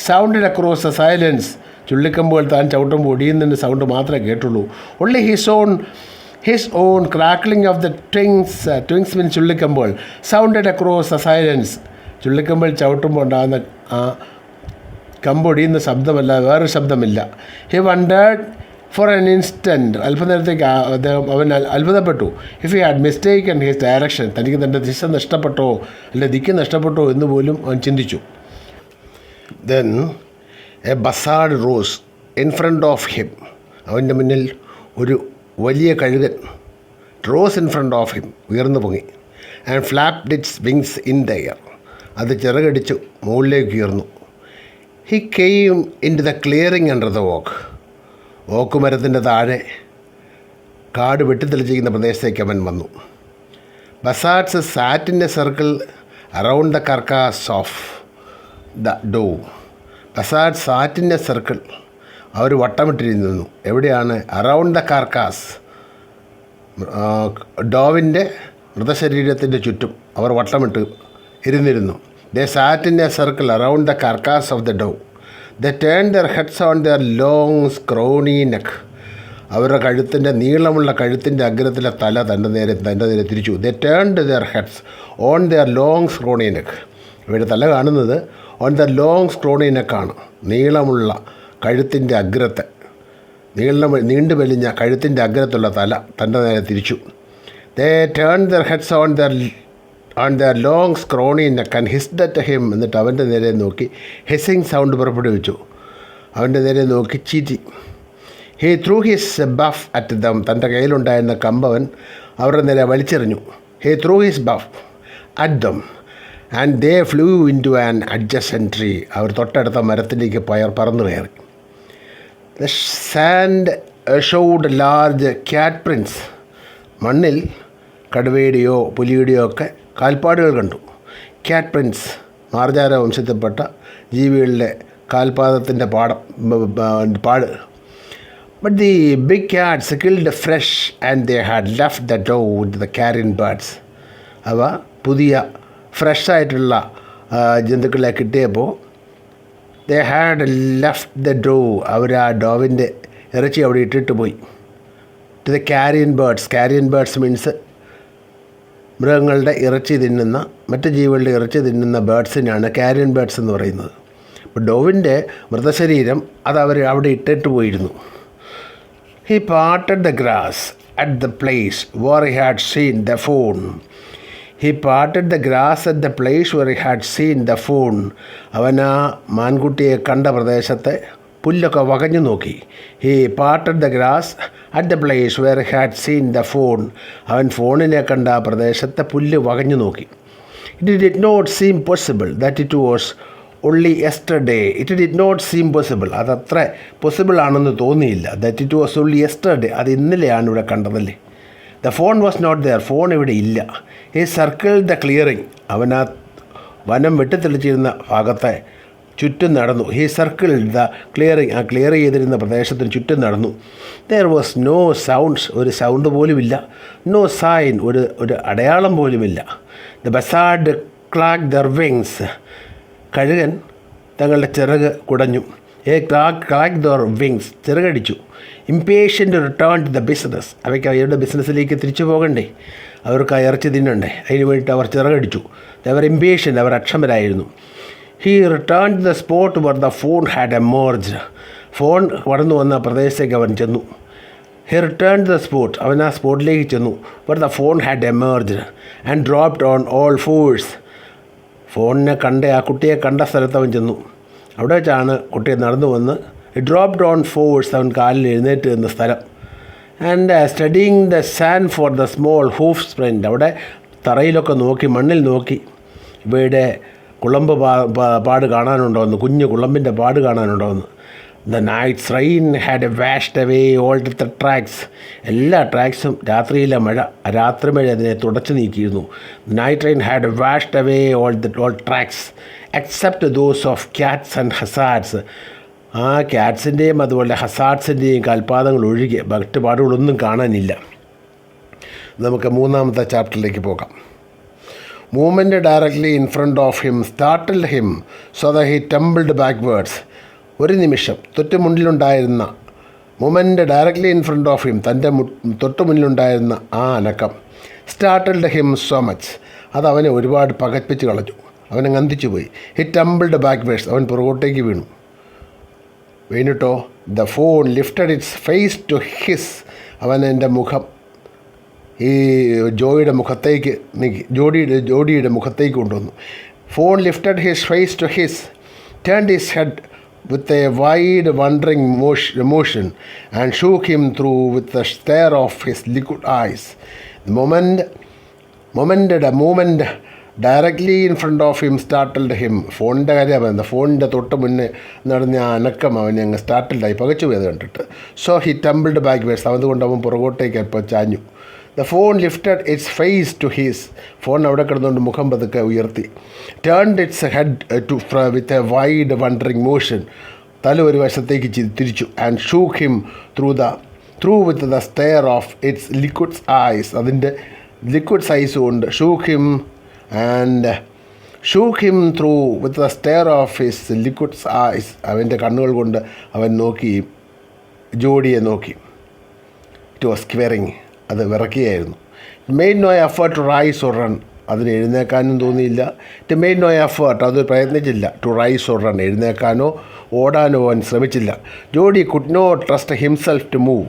sounded across the silence. ചുള്ളിക്കമ്പുകൾ താൻ ചവിട്ടുമ്പോൾ ഒടിയുന്നതിൻ്റെ സൗണ്ട് മാത്രമേ കേട്ടുള്ളൂ. Only his own crackling of the twigs means ചുള്ളിക്കമ്പുകൾ sounded across the silence. ചുള്ളിക്കമ്പൽ ചവിട്ടുമ്പോൾ ഉണ്ടാകുന്ന ആ കമ്പൊടിയുന്ന ശബ്ദമല്ല, വേറൊരു ശബ്ദമില്ല. He wondered for an instant, അല്പനേരത്തേക്ക് അവൻ അത്ഭുതപ്പെട്ടു. If he had mistaken his direction, തനിക്ക് തൻ്റെ ദിശ നഷ്ടപ്പെട്ടോ അല്ലെ ദിക്ക് നഷ്ടപ്പെട്ടോ എന്ന് പോലും അവൻ ചിന്തിച്ചു. Then a buzzard rose in front of him. അവൻ്റെ മുന്നിൽ ഒരു വലിയ കഴുകൻ rose in front of him, ഉയർന്നു പൊങ്ങി. And flapped its wings in the air. അത് ചിറകടിച്ചു മുകളിലേക്ക് ഉയർന്നു. He came into the clearing under the oak. ഓക്കുമരത്തിൻ്റെ താഴെ കാട് വെട്ടിത്തെളിച്ചിരിക്കുന്ന പ്രദേശത്തേക്ക് അവൻ വന്നു. Buzzards sat in a circle around the carcass of the doe. Buzzards sat in a circle. അവർ വട്ടമിട്ടിരുന്നു. എവിടെയാണ്? അറൗണ്ട് ദ കാർക്കാസ്, ഡോവിൻ്റെ മൃതശരീരത്തിൻ്റെ ചുറ്റും അവർ വട്ടമിട്ട് ഇരുന്നിരുന്നു. They sat in a circle around the carcass of the doe. They turn their heads on their long scrawny neck. അവരുടെ കഴുത്തിൻ്റെ നീളമുള്ള കഴുത്തിൻ്റെ അഗ്രത്തിലെ തല തൻ്റെ നേരെ തിരിച്ചു. They turned their heads on their long scrawny neck. ഇവരുടെ തല കാണുന്നത് ഓൺ ദ ലോങ് സ്ക്രോണി നെക്കാണ്. നീളമുള്ള കഴുത്തിൻ്റെ അഗ്രത്തെ, നീണ്ടു വലിഞ്ഞ കഴുത്തിൻ്റെ അഗ്രത്തുള്ള തല തൻ്റെ നേരെ തിരിച്ചു. They turn their heads on their long scrawny neck and hissed at him. എന്നിട്ട് അവൻ്റെ നേരെ നോക്കി ഹിസ്സിങ് സൗണ്ട് പുറപ്പെടുവിച്ചു. അവൻ്റെ നേരെ നോക്കി ചീറ്റി. He threw his buff at them. തൻ്റെ കയ്യിലുണ്ടായിരുന്ന കമ്പവൻ അവരുടെ നേരെ വലിച്ചെറിഞ്ഞു. He threw his buff at them and they flew into an adjacent tree. അവർ തൊട്ടടുത്ത മരത്തിലേക്ക് പറന്നു കയറി. The sand showed large cat prints. മണ്ണിൽ കടുവയുടെയോ പുലിയുടെയോ ഒക്കെ കാൽപ്പാടുകൾ കണ്ടു. ക്യാറ്റ് പ്രിൻസ് മാർജാര വംശത്തിൽപ്പെട്ട ജീവികളുടെ കാൽപാദത്തിൻ്റെ പാട്. But the big cats killed fresh and they had left the doe with the carrion birds. അവ പുതിയ ഫ്രഷായിട്ടുള്ള ജന്തുക്കളെ കിട്ടിയപ്പോൾ they had left the doe. അവർ ആ ഡോവിൻ്റെ ഇറച്ചി അവിടെ ഇട്ടിട്ട് പോയി. To the carrion birds means മൃഗങ്ങളുടെ ഇറച്ചി തിന്നുന്ന, മറ്റ് ജീവികളുടെ ഇറച്ചി തിന്നുന്ന ബേർഡ്സിനാണ് കാരിയൻ ബേർഡ്സ് എന്ന് പറയുന്നത്. അപ്പോൾ ഡോവിൻ്റെ മൃതശരീരം അത് അവർ അവിടെ ഇട്ടിട്ട് പോയിരുന്നു. He parted the grass at the place where he had seen the fawn. He parted the grass at the place where he had seen the fawn. അവൻ ആ മാൻകുട്ടിയെ കണ്ട പ്രദേശത്തെ പുല്ലൊക്കെ വകഞ്ഞു നോക്കി. He parted the grass at the place where he had seen the fawn. അവൻ ഫോണിനെ കണ്ട ആ പ്രദേശത്തെ പുല്ല് വകഞ്ഞു നോക്കി. It did not seem possible that it was only yesterday. It did not seem possible. അതത്ര പോസിബിൾ ആണെന്ന് തോന്നിയില്ല. That it was only yesterday. അത് ഇന്നലെയാണ് ഇവിടെ കണ്ടതല്ലേ. The phone was not there. Phone ഇവിടെ ഇല്ല. He circled the clearing. അവൻ ആ വനം വെട്ടിത്തെളിച്ചിരുന്ന ഭാഗത്തെ ചുറ്റും നടന്നു. He circled the clearing. ആ ക്ലിയർ ചെയ്തിരുന്ന പ്രദേശത്തിന് ചുറ്റും നടന്നു. There was no sounds. ഒരു സൗണ്ട് പോലുമില്ല. No sign. ഒരു അടയാളം പോലുമില്ല. The buzzard clacked their wings. കഴുകൻ തങ്ങളുടെ ചിറക് കുടഞ്ഞു. clacked their wings. ചിറകടിച്ചു. Impatient to return to the business. അവയ്ക്ക് അവരുടെ ബിസിനസ്സിലേക്ക് തിരിച്ചു പോകണ്ടേ, അവർക്ക് ആ ഇറച്ചി തിന്നണ്ടേ, അതിന് വേണ്ടിയിട്ട് അവർ ചിറകടിച്ചു. അവർ impatient, അവർ അക്ഷമരായിരുന്നു. He returned to the spot where the phone had emerged. Phone കടന്നു വന്ന പ്രദേശത്തേക്ക് അവൻ ചെന്നു. He returned to the spot. അവൻ ആ സ്പോട്ടിലേക്ക് ചെന്നു. where the phone had emerged and dropped on all fours. ഫോണിനെ ആ കുട്ടിയെ കണ്ട സ്ഥലത്ത് അവൻ ചെന്നു. അവിടെ വെച്ചാണ് കുട്ടിയെ നടന്നു വന്ന് ഡ്രോപ്ഡ് ഓൺ ഫോഴ്സ് അവൻ കാലിൽ എഴുന്നേറ്റ് നിന്ന സ്ഥലം. And studying the sand for the small hoof sprint. അവിടെ തറയിലൊക്കെ നോക്കി, മണ്ണിൽ നോക്കി ഇവയുടെ കുളമ്പ് പാട് കാണാനുണ്ടോയെന്ന്, കുഞ്ഞു കുളമ്പിൻ്റെ പാട് കാണാനുണ്ടോയെന്ന്. The night's rain had washed away all the tracks. എല്ലാ ട്രാക്സും രാത്രിയിലെ മഴ, രാത്രി മഴ അതിനെ തുടച്ചു നീക്കിയിരുന്നു. Night rain had washed away all tracks except those of cats and hazards. ആ ക്യാറ്റ്സിൻ്റെയും അതുപോലെ ഹസാർഡ്സിൻ്റെയും കാൽപാദങ്ങൾ ഒഴികെ മറ്റ് പാടുകളൊന്നും കാണാനില്ല. നമുക്ക് മൂന്നാമത്തെ ചാപ്റ്ററിലേക്ക് പോകാം. Movement directly in front of him startled him so that he tumbled backwards. ഒരു നിമിഷം തൊട്ട് മുന്നിലുണ്ടായിരുന്ന movement directly in front of him, തൻ്റെ തൊട്ട് മുന്നിലുണ്ടായിരുന്ന ആ അനക്കം സ്റ്റാർട്ടിൽഡ് ഹിം സോ മച്ച്, അത് അവനെ ഒരുപാട് പകപ്പിച്ച് കളഞ്ഞു. അവനെ ഗന്ധിച്ചു പോയി. ഹി ടംബിൾഡ് ബാക്ക്വേർഡ്സ്, അവൻ പുറകോട്ടേക്ക് വീണിട്ടോ. The fawn lifted its face to his. അവൻ എൻ്റെ മുഖം ഈ ജോയിയുടെ മുഖത്തേക്ക് നീക്കി, ജോഡിയുടെ മുഖത്തേക്ക് കൊണ്ടുവന്നു. Fawn lifted his face to his, turned his head with a wide wondering motion and shook him through with the stare of his liquid eyes. The moment directly in front of him startled him. ഫോണിൻ്റെ കാര്യം പറയുന്നത്. ഫോണിൻ്റെ തൊട്ട് മുന്നേ നടന്ന ആ അനക്കം അവനെ അങ്ങ് സ്റ്റാർട്ടിൽഡായി, പകച്ചു പോയത് കണ്ടിട്ട്. സോ ഹി ടംബിൾഡ് ബാക്ക്വേർഡ്സ്, അതുകൊണ്ട് അവൻ പുറകോട്ടേക്ക് ഇപ്പോൾ ചാഞ്ഞു. The fawn lifted its face to his, fawn അവിടെ കിടന്നുകൊണ്ട് മുഖം പതുക്കെ ഉയർത്തി. Turned its head to with a wide wondering motion, തല ഒരു വശത്തേക്ക് തിരിച്ചു. And shook him through with the stare of its liquids eyes, അതിൻ്റെ ലിക്വിഡ്സ് ഐസ് കൊണ്ട് shook him through with the stare of his liquids eyes, അവൻ്റെ കണ്ണുകൾ കൊണ്ട് അവൻ നോക്കി, ജോഡിയെ നോക്കി. ഇറ്റ് വാസ് ക്വയറിങ്, അത് വിറക്കുകയായിരുന്നു. Made no effort to rise or run, അതിന് എഴുന്നേക്കാനും തോന്നിയില്ല. ഇറ്റ് മെയ്ഡ് നോ എഫേർട്ട്, അത് പ്രയത്നിച്ചില്ല. ടു റൈസ് ഓർ റൺ, എഴുന്നേക്കാനോ ഓടാനോ അവൻ ശ്രമിച്ചില്ല. Jody could not trust himself to move.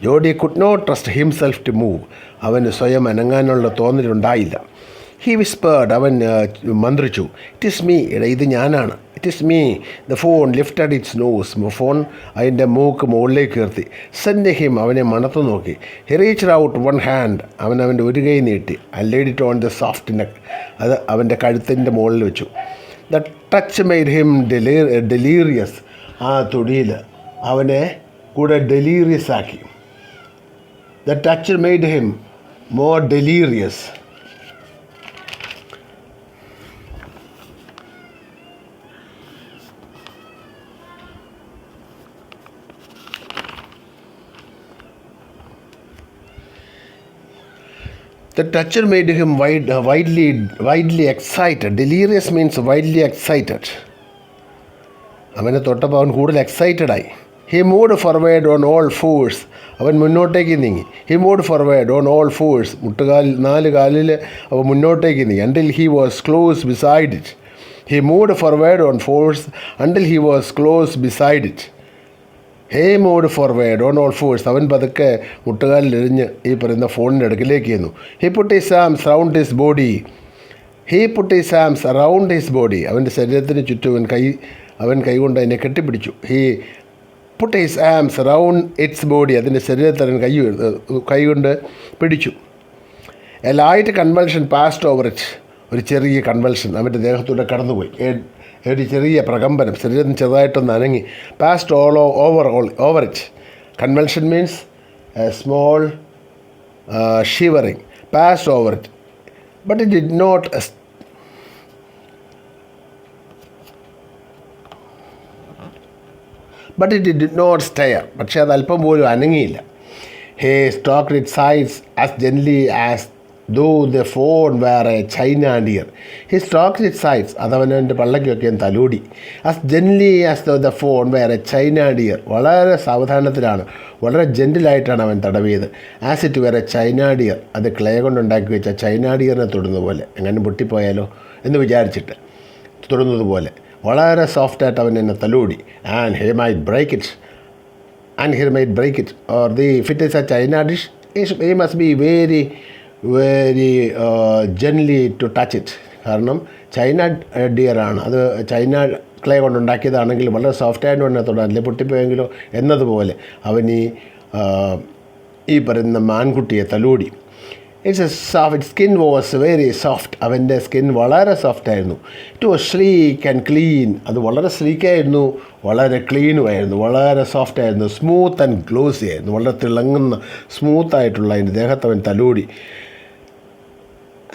Jody could not trust himself to move, അവന് സ്വയം അനങ്ങാനുള്ള തോന്നലുണ്ടായില്ല. ഹി വിസ്പേർഡ്, അവൻ മന്ത്രിച്ചു. ഇറ്റ് ഈസ് മീ, ഇത് ഞാനാണ്. It is me. The fawn lifted its nose, fawn അതിൻ്റെ മൂക്ക് മുകളിലേക്ക് ഉയർത്തി. സെൻഡ് ഹിം, അവനെ മണത്തു നോക്കി. He reached out one hand, അവൻ്റെ ഒരു കൈ നീട്ടി. And laid it on the soft neck, അത് അവൻ്റെ കഴുത്തിൻ്റെ മുകളിൽ വെച്ചു. The touch made him delirious, ആ തൊടിയിൽ അവനെ കൂടെ ഡെലീറിയസ് ആക്കി. The touch made him more delirious. The toucher made him widely excited. Delirious means widely excited. അവനെ തൊട്ടപ്പോൾ അവൻ കൂടുതൽ എക്സൈറ്റഡായി. He moved forward on all fours, അവൻ മുന്നോട്ടേക്ക് നീങ്ങി. He moved forward on all fours, നാല് കാലിൽ അവൻ മുന്നോട്ടേക്ക് നീങ്ങി. Until he was close beside it. He moved forward on fours until he was close beside it. He moved forward on all fours, അവൻ പതുക്കെ മുട്ടുകാലിൽ എറിഞ്ഞ് ഈ പറയുന്ന ഫോണിൻ്റെ അടുക്കിലേക്ക് ചെന്നു. He put his arms round his body, അവൻ്റെ ശരീരത്തിന് ചുറ്റും അവൻ കൈകൊണ്ട് അതിനെ കെട്ടിപ്പിടിച്ചു. He put his arms round it's body, അതിൻ്റെ ശരീരത്തിൽ അവൻ കൈകൊണ്ട് പിടിച്ചു. A light convulsion passed over it, ഒരു ചെറിയ കൺവൾഷൻ അവൻ്റെ ദേഹത്തൂടെ കടന്നുപോയി. ഒരു ചെറിയ പ്രകമ്പനം, ശരീരം ചെറുതായിട്ടൊന്ന് അനങ്ങി. Passed over it. Convulsion means a small shivering. Passed over it. But it did not stir, പക്ഷേ അത് അല്പം പോലും അനങ്ങിയില്ല. He stroked its sides as gently as though the phone were a China deer. He stroked its sides, അതവൻ്റെ പള്ളയ്ക്കൊക്കെ തലോടി. as gently as though the phone were a China deer. വളരെ സാവധാനത്തിലാണ്, വളരെ ജെൻറ്റിലായിട്ടാണ് അവൻ തടവിയത്. As it were a China deer, അത് ക്ലേ കൊണ്ടുണ്ടാക്കി വെച്ച ചൈന ഡിയറിനെ തൊടുന്നത് പോലെ, എങ്ങനെ പൊട്ടിപ്പോയാലോ എന്ന് വിചാരിച്ചിട്ട് തൊടുന്നത് പോലെ വളരെ സോഫ്റ്റായിട്ട് അവൻ എന്നെ തലോടി. and he might break it or if it is a China dish, he must be very gently to touch it. കാരണം ചൈന ഡിയറാണ്, അത് ചൈന ക്ലേ കൊണ്ടുണ്ടാക്കിയതാണെങ്കിൽ വളരെ സോഫ്റ്റായിട്ട് തന്നെ തൊടാൻ, അല്ലെങ്കിൽ പൊട്ടിപ്പോയെങ്കിലോ എന്നതുപോലെ അവൻ ഈ പറയുന്ന മാൻകുട്ടിയെ തലോടി. its skin was very soft. അവൻ്റെ സ്കിൻ വളരെ സോഫ്റ്റായിരുന്നു. It was sleek and clean. അത് വളരെ സ്ലീക്കായിരുന്നു, വളരെ ക്ലീനുമായിരുന്നു, വളരെ സോഫ്റ്റായിരുന്നു, സ്മൂത്ത് ആൻഡ് ഗ്ലോസി ആയിരുന്നു, വളരെ തിളങ്ങുന്ന സ്മൂത്തായിട്ടുള്ള അതിൻ്റെ ദേഹത്ത് അവൻ തലോടി.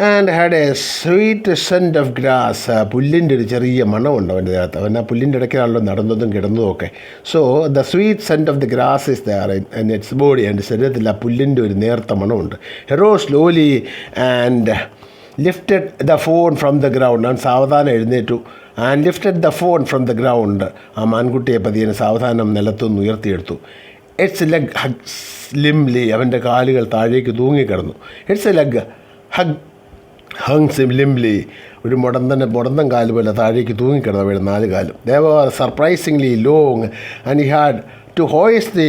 And had a sweet scent of grass. പുല്ലിൻ്റെ ഒരു ചെറിയ മണമുണ്ട് അവൻ്റെ ദേഹത്ത്. അവൻ ആ പുല്ലിൻ്റെ ഇടയ്ക്കാണല്ലോ നടന്നതും കിടന്നതും ഒക്കെ. So the sweet scent of the grass is there in its body. എൻ്റെ ശരീരത്തിൽ ആ പുല്ലിൻ്റെ ഒരു നേർത്ത മണമുണ്ട്. He rose slowly and lifted the fawn from the ground. അവൻ സാവധാനം എഴുന്നേറ്റു. And lifted the fawn from the ground. ആ മാൻകുട്ടിയെ പതിയെ സാവധാനം നിലത്തുനിന്ന് ഉയർത്തിയെടുത്തു. Its leg hung limply. അവൻ്റെ കാലുകൾ താഴേക്ക് തൂങ്ങിക്കിടന്നു. Its leg hung limply. ഒരു മുടന്തൻ കാല് പോലെ താഴേക്ക് തൂങ്ങിക്കിടന്നു അവയുടെ 4 കാലും. ദേ were surprisingly long and he had to hoist the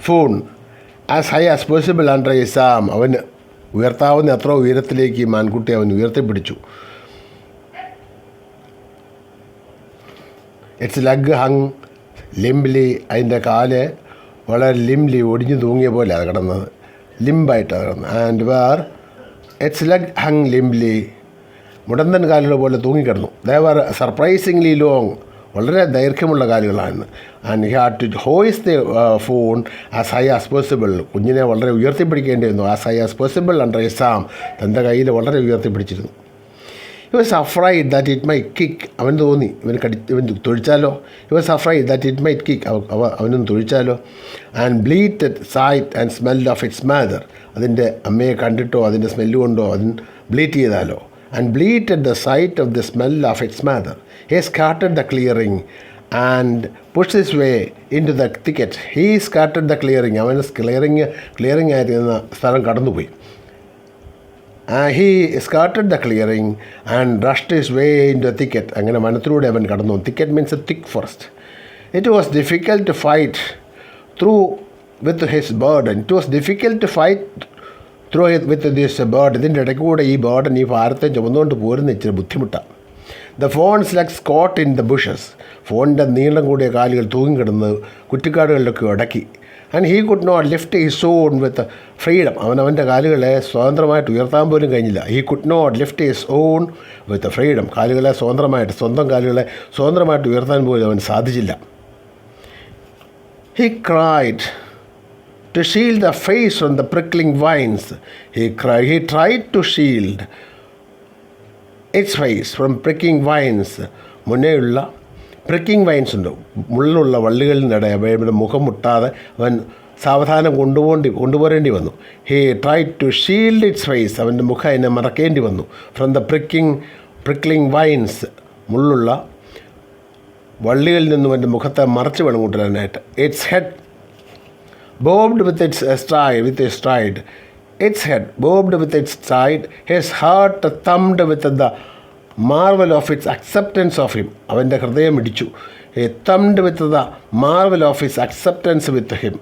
fawn as high as possible under his arm. അവന് ഉയർത്താവുന്ന എത്ര ഉയരത്തിലേക്ക് ഈ മാൻകുട്ടി അവൻ ഉയർത്തിപ്പിടിച്ചു. Its leg hung limply. അതിൻ്റെ കാല് വളരെ ലിംലി ഒടിഞ്ഞു തൂങ്ങിയ പോലെ അത് കിടന്നത്, ലിംബായിട്ടാണ് കിടന്നത്. And where its leg hung limply. മുടന്തൻ കാലുകൾ പോലെ തൂങ്ങിക്കിടന്നു. They were surprisingly long. വളരെ ദൈർഘ്യമുള്ള കാലുകളാണ്. And he had to hoist the fawn as high as possible. കുഞ്ഞിനെ വളരെ ഉയർത്തിപ്പിടിക്കേണ്ടി വന്നു. As high as possible under his arm. തൻ്റെ കയ്യിൽ വളരെ ഉയർത്തിപ്പിടിച്ചിരുന്നു. He was afraid that it might kick. അവൻ തോന്നി ഇവൻ തൊഴിച്ചാലോ. He was afraid that it might kick. അവനൊന്ന് തൊഴിച്ചാലോ. And bleated sight and smell of its mother. അതിൻ്റെ അമ്മയെ കണ്ടിട്ടോ അതിൻ്റെ സ്മെല്ല് കൊണ്ടോ അതിന് ബ്ലീറ്റ് ചെയ്താലോ. And bleated the sight of the smell of its mother. He scattered the clearing and pushed his way into the thicket. He scattered the clearing. അവൻ ക്ലിയറിംഗ് ആയിരുന്ന സ്ഥലം കടന്നുപോയി. He skirted the clearing and rushed his way into a thicket. അങ്ങനെ വനത്തിലൂടെ അവൻ കടന്നു. Thicket means a thick forest. It was difficult to fight through with his burden. It was difficult to fight through it with this burden. ഇതിൻ്റെ ഇടയ്ക്ക് കൂടെ ഈ ബേർഡൻ, ഈ ഭാരത്തെ ചുമന്നുകൊണ്ട് പോരുന്ന ഇച്ചിരി ബുദ്ധിമുട്ടാണ്. The fawn's legs caught in the bushes. ഫോണിൻ്റെ നീളം കൂടിയ കാലുകൾ തൂങ്ങിക്കിടന്ന് കുറ്റിക്കാടുകളിലൊക്കെ അടക്കി. And he could not lift his own with freedom. അവൻ്റെ കാലുകളെ സ്വതന്ത്രമായിട്ട് ഉയർത്താൻ പോലും കഴിഞ്ഞില്ല. He could not lift his own with freedom. കാലുകളെ സ്വന്തം കാലുകളെ സ്വതന്ത്രമായിട്ട് ഉയർത്താൻ പോലും അവൻ സാധിച്ചില്ല. He cried to shield the face from the prickling vines. He tried to shield its face from prickling vines. മുന്നേയുള്ള പ്രിക്കിംഗ് വൈൻസ് ഉണ്ട്, മുള്ളുള്ള വള്ളികളിൽ നിന്നിടെ അവയുടെ മുഖം മുട്ടാതെ അവൻ സാവധാനം കൊണ്ടുപോരേണ്ടി വന്നു. He tried to shield its face. അവൻ്റെ മുഖം അതിനെ മറക്കേണ്ടി വന്നു. From the prickling vines. മുള്ളുള്ള വള്ളികളിൽ നിന്നും അവൻ്റെ മുഖത്തെ മറച്ച് വേണം കൊണ്ടുവരാനായിട്ട്. Its head bobbed with its stride. Its head bobbed with its stride. His heart thumped with the marvel of its acceptance of him. അവൻ്റെ ഹൃദയം ഇടിച്ചു. thumped with the marvel of his acceptance with him.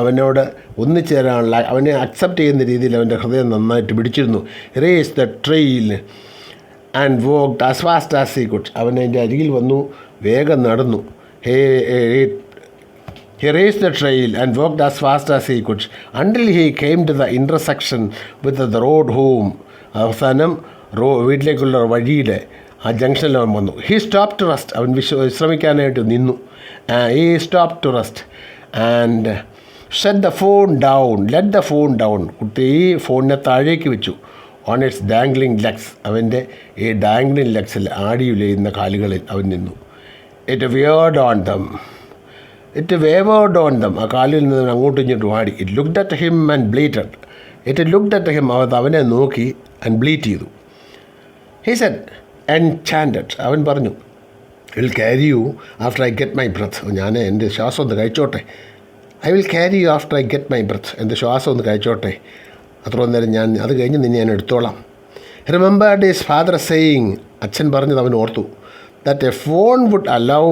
അവനോട് ഒന്നിച്ചേരാനുള്ള, അവനെ അക്സെപ്റ്റ് ചെയ്യുന്ന രീതിയിൽ അവൻ്റെ ഹൃദയം നന്നായിട്ട് പിടിച്ചിരുന്നു. raised the trail and walked as fast as he could. അവൻ അതിൻ്റെ അരികിൽ വന്നു, വേഗം നടന്നു. He raised the trail and walked as fast as he could until he came to the intersection with the road home. അവസാനം വീട്ടിലേക്കുള്ള വഴിയുടെ ആ ജംഗ്ഷനിൽ അവൻ വന്നു. He stopped to rest. അവൻ വിശ്രമിക്കാനായിട്ട് നിന്നു. He stopped to rest and set the phone down. Let the phone down. കുട്ടി ഈ ഫോണിനെ താഴേക്ക് വെച്ചു. On its dangling legs. അവൻ്റെ ഈ ഡാംഗ്ലിംഗ് ലെഗ്സിൽ ആടിയുലയുന്ന കാലുകളിൽ അവൻ നിന്നു. It wavered on them. ആ കാലിൽ നിന്ന് അങ്ങോട്ടും ഇങ്ങോട്ടും ആടി. It looked at him and bleated. അവനെ നോക്കി and bleat ചെയ്തു. He said, enchanted. അവൻ പറഞ്ഞു, I will carry you after I get my breath. ഞാൻ എൻ്റെ ശ്വാസം ഒന്ന് കഴിച്ചോട്ടെ. I will carry you after I get my breath. എൻ്റെ ശ്വാസം ഒന്ന് കഴിച്ചോട്ടെ. അത്ര നേരം ഞാൻ അത് കഴിഞ്ഞ് നിന്നെ ഞാൻ എടുത്തോളാം. Remembered his father saying. അച്ഛൻ പറഞ്ഞത് അവൻ ഓർത്തു. That a phone would allow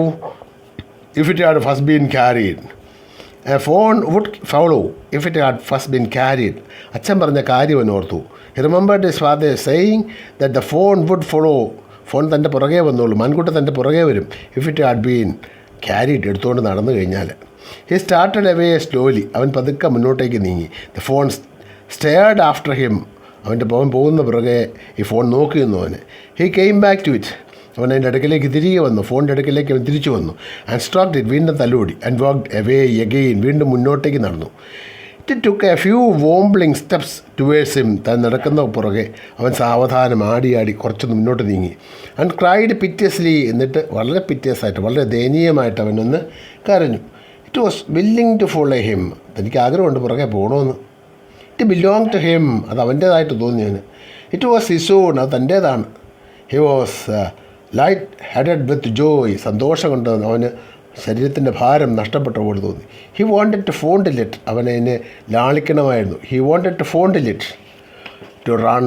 if it had first been carried. A fawn would follow if it had first been carried. അച്ഛൻ പറഞ്ഞ കാര്യം എന്ന് ഓർത്തു. He remembered his father saying that the fawn would follow. Fawn തൻ്റെ പുറകെ വന്നോളൂ, മാൻകുട്ടി തൻ്റെ പുറകെ വരും. If it had been carried, എടുത്തുകൊണ്ട് നടന്നു കഴിഞ്ഞാൽ. He started away slowly. അവൻ പതുക്കെ മുന്നോട്ടേക്ക് നീങ്ങി. The fawn stared after him. അവൻ്റെ പോകുന്ന പുറകെ ഈ ഫോൺ നോക്കി നിന്നു അവന്. He came back to it. അവൻ അതിൻ്റെ അടുക്കിലേക്ക് തിരികെ വന്നു. ഫോണിൻ്റെ അടുക്കിലേക്ക് അവൻ തിരിച്ചു വന്നു. And stroked it. വീണ്ടും തലോടി. And walked away again. വീണ്ടും മുന്നോട്ടേക്ക് നടന്നു. It took a few wobbling steps towards him. താൻ നടക്കുന്ന പുറകെ അവൻ സാവധാനം ആടി കുറച്ചൊന്ന് മുന്നോട്ട് നീങ്ങി. And cried piteously. എന്നിട്ട് വളരെ പിറ്റിയസായിട്ട്, വളരെ ദയനീയമായിട്ട് അവനൊന്ന് കരഞ്ഞു. It was willing to follow him. തനിക്ക് ആഗ്രഹമുണ്ട് പുറകെ പോകണമെന്ന്. It belong to him. അത് അവൻ്റേതായിട്ട് തോന്നിയവന്. It was his own. അത് തൻ്റേതാണ്. He was light headed with joy. സന്തോഷം കൊണ്ട് അവന് ശരീരത്തിൻ്റെ ഭാരം നഷ്ടപ്പെട്ട പോലെ തോന്നി. He wanted to fondle it. അവനതിനെ ലാളിക്കണമായിരുന്നു. He wanted to fondle it, to run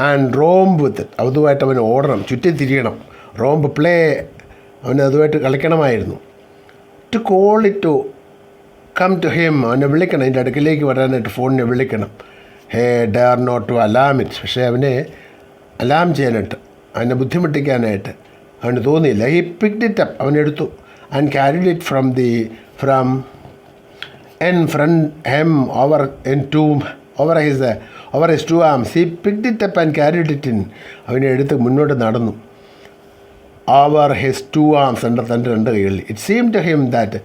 and romp with it. അതുമായിട്ട് അവന് ഓടണം, ചുറ്റിത്തിരിയണം. റോംബ് പ്ലേ, അവന് അതുമായിട്ട് കളിക്കണമായിരുന്നു. To call it to come to him. അവനെ വിളിക്കണം, അതിൻ്റെ അടുക്കിലേക്ക് വരാനായിട്ട് ഫോണിനെ വിളിക്കണം. He dare not to alarm it. പക്ഷേ അവനെ അലാം ചെയ്യാനായിട്ട്, അവനെ ബുദ്ധിമുട്ടിക്കാനായിട്ട് അവന് തോന്നിയില്ല. He picked it up. അവനെടുത്തു. And carried it from in front him over his two arms. He picked it up and carried it in. അവനെ എടുത്ത് മുന്നോട്ട് നടന്നു. ഓവർ ഹിസ് ടു ആംസ്, തൻ്റെ രണ്ട് കൈകളിൽ. It seem to him that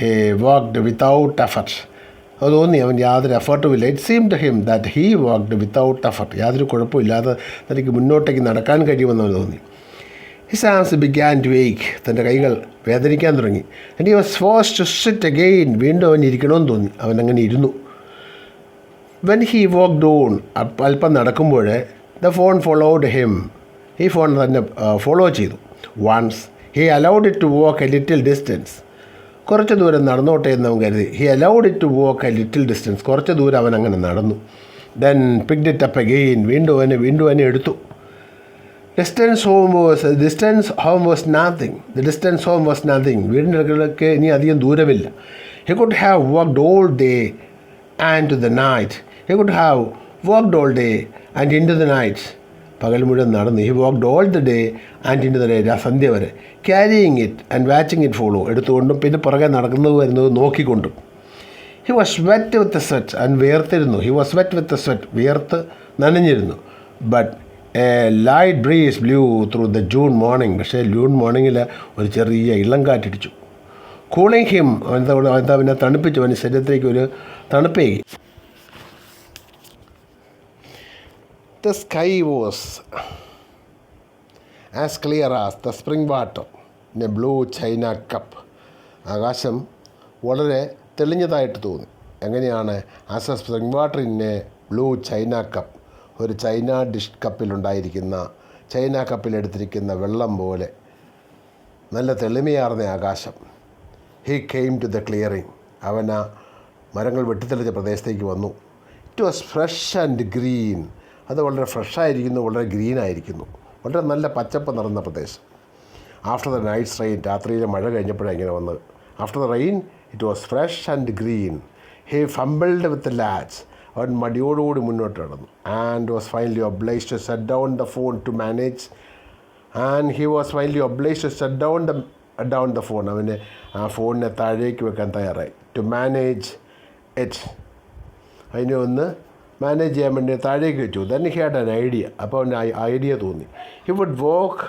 he walked without effort. അത് തോന്നി അവൻ യാതൊരു എഫർട്ടുമില്ല. It seem to him that he walked without effort. യാതൊരു കുഴപ്പമില്ലാതെ തനിക്ക് മുന്നോട്ടേക്ക് നടക്കാൻ കഴിയുമെന്ന് അവന് തോന്നി. His arms began to ache. തൻ്റെ കൈകൾ വേദനിക്കാൻ തുടങ്ങി. And he was forced to sit again. വീണ്ടും അവൻ ഇരിക്കണമെന്ന് തോന്നി. അവൻ അങ്ങനെ ഇരുന്നു. വെൻ ഹി വാക്ക്ഡ് ഓൺ, അല്പം നടക്കുമ്പോൾ ദ ഫോൺ ഫോളോഡ് ഹിം. ഈ ഫോൺ തന്നെ ഫോളോ ചെയ്തു. Once he allowed it to walk a little distance. കുറച്ച് ദൂരം നടന്നോട്ടെ എന്ന് അവൻ കരുതി. He allowed it to walk a little distance. കുറച്ച് ദൂരം അവൻ അങ്ങനെ നടന്നു. Then picked it up again. വീണ്ടും അവനെ എടുത്തു. Distance home was nothing. വീടിൻ്റെ അടുക്കളൊക്കെ ഇനി അധികം ദൂരമില്ല. He could have walked all day and to the night. പകൽ മുഴുവൻ നടന്നു. He walked all the day and into the night. ആ സന്ധ്യ വരെ. Carrying it and watching it follow. എടുത്തുകൊണ്ടും പിന്നെ പുറകെ നടക്കുന്നത് വരുന്നത് നോക്കിക്കൊണ്ടും. He was wet with the sweat. അവൻ വിയർത്തിരുന്നു. വിയർത്ത് നനഞ്ഞിരുന്നു. But a light breeze blew through the June morning. പക്ഷേ ജൂൺ മോർണിംഗിൽ ഒരു ചെറിയ ഇളം കാറ്റടിച്ചു. Cooling him. അവനെ തണുപ്പിച്ചു. അവൻ്റെ ശരീരത്തിലേക്ക് ഒരു തണുപ്പേകി. The sky was as clear as the spring water in a blue china cup. ആകാശം വളരെ തെളിഞ്ഞതായിട്ട് തോന്നി. എങ്ങനെയാണ്? As a spring water in a blue china cup. ഒരു ചൈന ഡിഷ് കപ്പിലുണ്ടായിരിക്കുന്ന, ചൈന കപ്പിലെടുത്തിരിക്കുന്ന വെള്ളം പോലെ നല്ല തെളിമയാർന്ന ആകാശം. He came to the clearing. അവൻ ആ മരങ്ങൾ വെട്ടിത്തെളിച്ച പ്രദേശത്തേക്ക് വന്നു. It was fresh and green. അത് വളരെ ഫ്രഷായിരിക്കുന്നു, വളരെ ഗ്രീനായിരിക്കുന്നു, വളരെ നല്ല പച്ചപ്പ് നിറഞ്ഞ പ്രദേശം. After the night's rain. രാത്രിയിലെ മഴ കഴിഞ്ഞപ്പോഴാണ് ഇങ്ങനെ വന്നത്. After the rain it was fresh and green. He fumbled with latch. അവൻ മടിയോടുകൂടി മുന്നോട്ട് നടന്നു. And was finally obliged to set down the fawn to manage. അവന് ആ ഫോണിനെ താഴേക്ക് വെക്കാൻ തയ്യാറായി. To manage it. അതിനെ ഒന്ന് മാനേജ് ചെയ്യാൻ വേണ്ടി താഴേക്ക് വെച്ചു. Then he had an idea. അപ്പോൾ അവന് ഐഡിയ തോന്നി. He would walk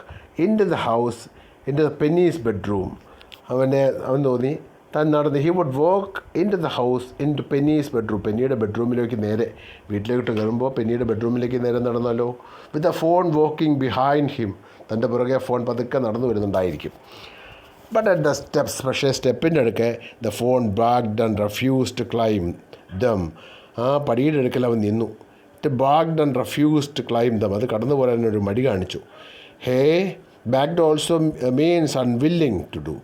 into the house, into the Penny's bedroom. അവൻ തോന്നി താൻ നടന്ന്. He would walk into the house, into Penny's bedroom. പെന്നിയുടെ ബെഡ്റൂമിലേക്ക് നേരെ, വീട്ടിലേക്ക് കയറുമ്പോൾ പെന്നിയുടെ ബെഡ്റൂമിലേക്ക് നേരെ നടന്നല്ലോ. With the fawn walking behind him. തൻ്റെ പുറകെ ഫോൺ പതുക്കെ നടന്നു വരുന്നുണ്ടായിരിക്കും. But at the steps. പക്ഷേ സ്റ്റെപ്പിൻ്റെ അടുക്കെ the fawn balked and refuse to climb them. ആ പടിയുടെ അടുക്കൽ അവൻ നിന്നു. It balked and refuse to climb dum. അത് കടന്നു പോരാനൊരു മടി കാണിച്ചു. He balked also means unwilling to do.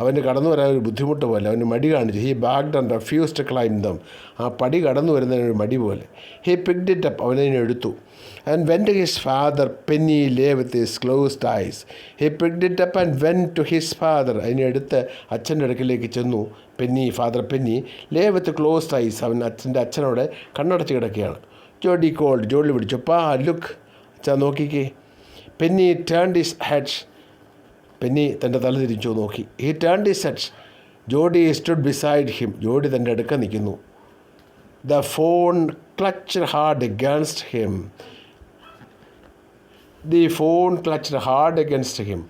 അവന് കടന്നു വരാൻ ഒരു ബുദ്ധിമുട്ട് പോലെ, അവന് മടി കാണിച്ചു. He balked and refused to climb them. ആ പടി കടന്നു വരുന്നതിനൊരു മടി പോലെ. ഹി പിക്ഡ് ഇറ്റ് അപ്പ്, അവനതിനെ എടുത്തു. And went to his father Penny lay with his closed eyes. He picked it up and went to his father. അതിനെ എടുത്ത് അച്ഛൻ്റെ അടുക്കിലേക്ക് ചെന്നു. Father Penny lay with closed ice. അവൻ അച്ഛനോട് കണ്ണടച്ച് കിടക്കുകയാണ്. ജോഡി കോൾഡ്. ജോഡി വിളിച്ചു, "പാ ലുക്ക്, അച്ഛാ നോക്കിക്കേ." Penny turned his head. പെന്നി തൻ്റെ തല തിരിച്ചു നോക്കി. He turned his head. Jody stood beside him. Jody തൻ്റെ അടുക്ക നിൽക്കുന്നു. The fawn clutched hard against him. The fawn clutched hard against him.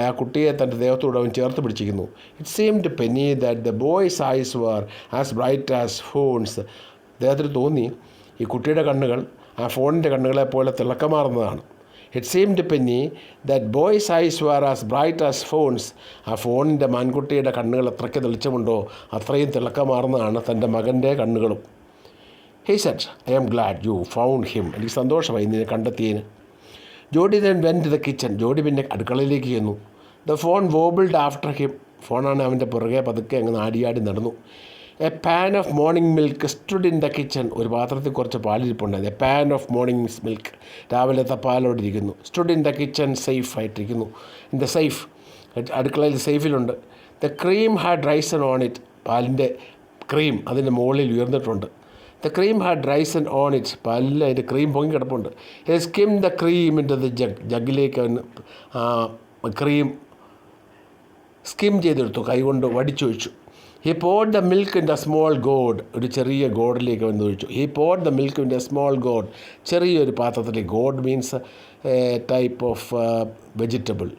ആ കുട്ടിയെ തൻ്റെ ദേഹത്തോട് അവൻ ചേർത്ത് പിടിച്ചിരിക്കുന്നു. It seemed Penny that the boy's eyes were as bright as fawns. അദ്ദേഹത്തിന് തോന്നി ഈ കുട്ടിയുടെ കണ്ണുകൾ ആ ഫോണിൻ്റെ കണ്ണുകളെ പോലെ തിളക്കമാർന്നതാണ്. It seemed Penny that boys eyes were as bright as phones. ആ ഫോണിൻ്റെ മാൻകുട്ടിയുടെ കണ്ണുകൾ എത്രയ്ക്ക് തെളിച്ചമുണ്ടോ അത്രയും തിളക്കമാർന്നതാണ് തൻ്റെ മകൻ്റെ കണ്ണുകളും. He said, "I am glad you found him." എനിക്ക് സന്തോഷമായി നിന്നെ കണ്ടെത്തിയതിന്. Jody then went to the kitchen. Jody പിന്നെ അടുക്കളയിലേക്ക് ചെന്നു. The fawn wobbled after him. ഫോണാണ് അവൻ്റെ പുറകെ പതുക്കെ അങ്ങ് ആടിയാടി നടന്നു. A pan of morning milk stood in the kitchen. ഒരു പാത്രത്തിൽ കുറച്ച് പാലിരിപ്പുണ്ടായിരുന്നു. A pan of morning milk, രാവിലത്തെ പാലോടെ ഇരിക്കുന്നു. Stood in the kitchen, safe ആയിട്ടിരിക്കുന്നു. ഇൻ ദ സേഫ്, അടുക്കളയിൽ സേഫിലുണ്ട്. The cream had risen on it. പാലിൻ്റെ ക്രീം അതിൻ്റെ മുകളിൽ ഉയർന്നിട്ടുണ്ട്. The cream had risen on it. പാലിൽ അതിൻ്റെ ക്രീം പൊങ്ങി കിടപ്പുണ്ട്. He skim the cream into the jug. ജഗ്ഗിലേക്ക് അവൻ ക്രീം സ്കിം ചെയ്തെടുത്തു, കൈകൊണ്ട് വടിച്ചൊഴിച്ചു. He poured the milk in the small gourd. ഒരു ചെറിയ ഗോഡിലേക്ക് അവൻ ഒഴിച്ചു. He poured the milk in the small gourd. ചെറിയൊരു പാത്രത്തിലേക്ക്. Gourd means type of vegetable.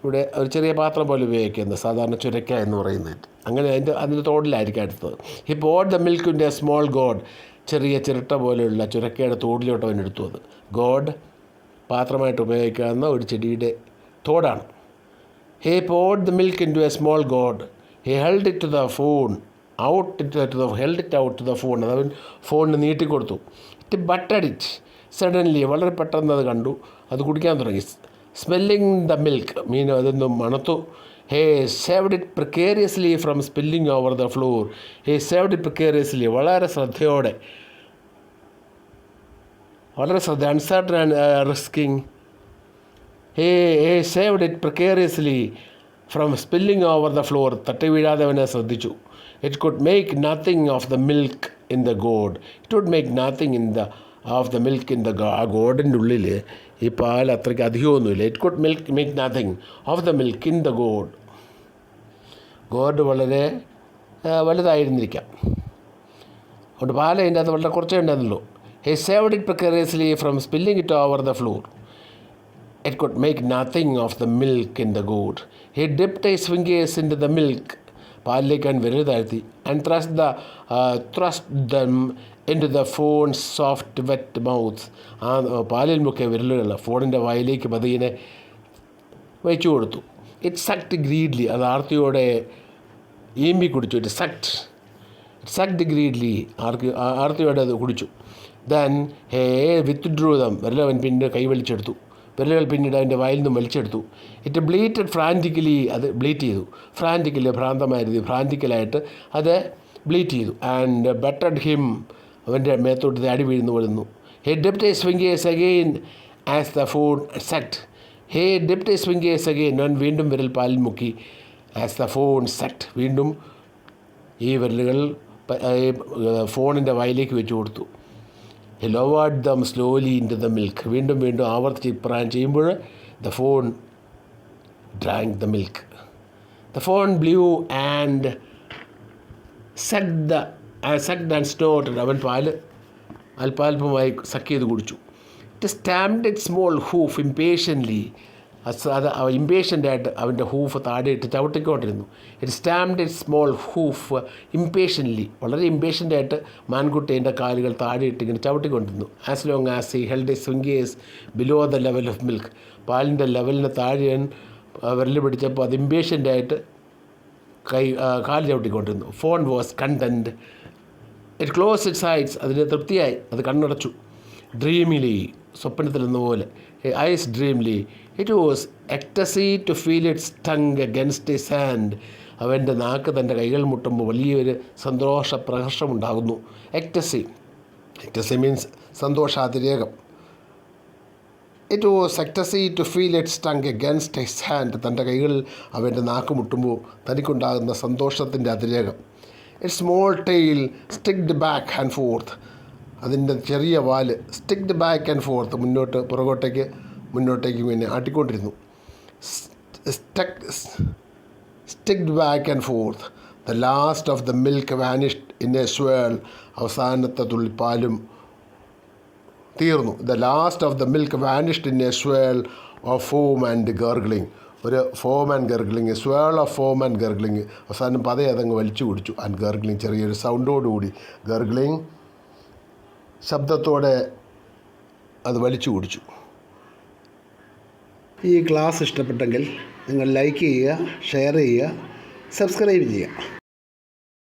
ഇവിടെ ഒരു ചെറിയ പാത്രം പോലെ ഉപയോഗിക്കുന്നത്, സാധാരണ ചുരക്ക എന്ന് പറയുന്നത്. അങ്ങനെ അതിൻ്റെ തോടിലായിരിക്കും അടുത്തത്. He poured the milk in A small God. ചെറിയ ചിരട്ട പോലെയുള്ള ചുരക്കയുടെ തോടിലോട്ട് അവൻ എടുത്തു. അത് ഗോഡ് പാത്രമായിട്ട് ഉപയോഗിക്കാവുന്ന ഒരു ചെടിയുടെ തോടാണ്. He poured the milk into a small gourd. He held it to the fawn held it out to the fawn. അത് അവൻ ഫോണിന് നീട്ടിക്കൊടുത്തു. It butted it suddenly. വളരെ പെട്ടെന്ന് അത് കണ്ടു, അത് കുടിക്കാൻ തുടങ്ങി. സ്മെല്ലിങ് ദ മിൽക്ക് മീൻ അതൊന്നും മണത്തു. He saved it precariously from spilling over the floor. He saved it precariously, വളരെ ശ്രദ്ധയോടെ, വളരെ ശ്രദ്ധ. Uncertain and risking. He saved it precariously from spilling over the floor. തട്ടി വീഴാതെ അവനെ ശ്രദ്ധിച്ചു. It could make nothing of the milk in the gourd. It would make nothing of the milk in the ആ ഗോഡിൻ്റെ ഉള്ളിൽ ഈ പാൽ അത്രയ്ക്ക് അധികമൊന്നുമില്ല. It could make nothing of the milk in the gourd. Gourd വളരെ വലുതായിരുന്നിരിക്കാം, അതുകൊണ്ട് പാൽ അതിൻ്റെ അത് വളരെ കുറച്ചേ ഉണ്ടായിരുന്നുള്ളൂ. He saved it precariously from spilling it over the floor. It could make nothing of the milk in the gourd. He dipped his fingers into the milk. പാലിലേക്ക് അവൻ വിരൽ താഴ്ത്തി. And thrust them into the phone's soft wet mouth. ആ പാലിൽ മുക്കിയ വിരലുകൾ ഫോണിൻ്റെ വായിലേക്ക് പതിയെ വെച്ചു കൊടുത്തു. It sucked greedily. അത് ആർത്തിയോടെ ഈമ്പി കുടിച്ചു. It sucked greedily. ആർത്തിയോടെ അത് കുടിച്ചു. Then he withdrew them. വിരലവൻ പിന്നീട് കൈവലിച്ചെടുത്തു. വിരലുകൾ പിന്നീട് അവൻ്റെ വായിൽ നിന്നും വലിച്ചെടുത്തു. It bleated frantically. അത് ബ്ലീറ്റ് ചെയ്തു. ഫ്രാൻറ്റിക്കലി ഭ്രാന്തമായിരുന്നു. ഫ്രാൻറ്റിക്കലായിട്ട് അത് ബ്ലീറ്റ് ചെയ്തു. And butted him. അവൻ്റെ മേത്തോട്ട് അടി വീഴുന്നു വരുന്നു. He dipped his fingers again as the fawn sucked. He dipped his fingers again. അവൻ വീണ്ടും വിരൽ പാലിൽ മുക്കി. As the fawn sucked. വീണ്ടും ഈ വിരലുകൾ ഫോണിൻ്റെ വായിലേക്ക് വെച്ച് കൊടുത്തു. He lowered them slowly into the milk. വീണ്ടും ആവർത്തിച്ച് ഇപ്രായം ചെയ്യുമ്പോൾ the phone drank the milk. The phone blew and sucked and snorted. അവൻ പാല് അല്പാൽപമായി സക്ക് ചെയ്ത് കുടിച്ചു. It stamped its small hoof impatiently. അത് ഇമ്പേഷ്യൻ്റായിട്ട് അവൻ്റെ ഹൂഫ് താഴെ ഇട്ട് ചവിട്ടിക്കൊണ്ടിരുന്നു. It stamped it small hoof impatiently. വളരെ ഇമ്പേഷ്യൻ്റായിട്ട് മാൻകുട്ടി എൻ്റെ കാലുകൾ താഴെ ഇട്ട് ഇങ്ങനെ ചവിട്ടിക്കൊണ്ടിരുന്നു. As long as he held his fingers below the level of milk. പാലിൻ്റെ ലെവലിന് താഴെ വിരൽ പിടിച്ചപ്പോൾ അത് ഇമ്പേഷ്യൻ്റായിട്ട് കാല് ചവിട്ടിക്കൊണ്ടിരുന്നു. Fawn was content. It close its eyes. അതിന് തൃപ്തിയായി, അത് കണ്ണടച്ചു. ഡ്രീമിലി, സ്വപ്നത്തിൽ നിന്നപോലെ. Eyes dreamily. It was ecstasy to feel its tongue against his hand. അവൻ്റെ നാക്ക് തൻ്റെ കൈകൾ മുട്ടുമ്പോൾ വലിയൊരു സന്തോഷ പ്രഹർഷമുണ്ടാകുന്നു. എക്ടസി മീൻസ് സന്തോഷാതിരേകം. It was ecstasy to feel its tongue against his hand. തൻ്റെ കൈകളിൽ അവൻ്റെ നാക്ക് മുട്ടുമ്പോൾ തനിക്കുണ്ടാകുന്ന സന്തോഷത്തിൻ്റെ അതിരേകം. Its small tail sticked back and forth. അതിൻ്റെ ചെറിയ വാല് സ്റ്റിക്ഡ് ബാക്ക് ആൻഡ് ഫോർത്ത്, പുറകോട്ടേക്ക് ഇങ്ങനെ ആട്ടിക്കൊണ്ടിരുന്നു. Sticked back and forth. The last of the milk vanished in a swirl. അവസാനത്തെ തുള്ളിപ്പാലും തീർന്നു. The last of the milk vanished in a swirl of foam and gurgling. ഒരു foam and gurgling, swirl of foam and gurgling. അവസാനം പതയെ അതങ്ങ് വലിച്ചു കുടിച്ചു. ആൻഡ് ഗർഗ്ലിംഗ്, ചെറിയൊരു സൗണ്ടോടുകൂടി ഗർഗ്ലിംഗ് ശബ്ദത്തോടെ അത് വലിച്ചു കുടിച്ചു. ഈ ക്ലാസ് ഇഷ്ടപ്പെട്ടെങ്കിൽ നിങ്ങൾ ലൈക്ക് ചെയ്യുക, ഷെയർ ചെയ്യുക, സബ്സ്ക്രൈബ് ചെയ്യുക.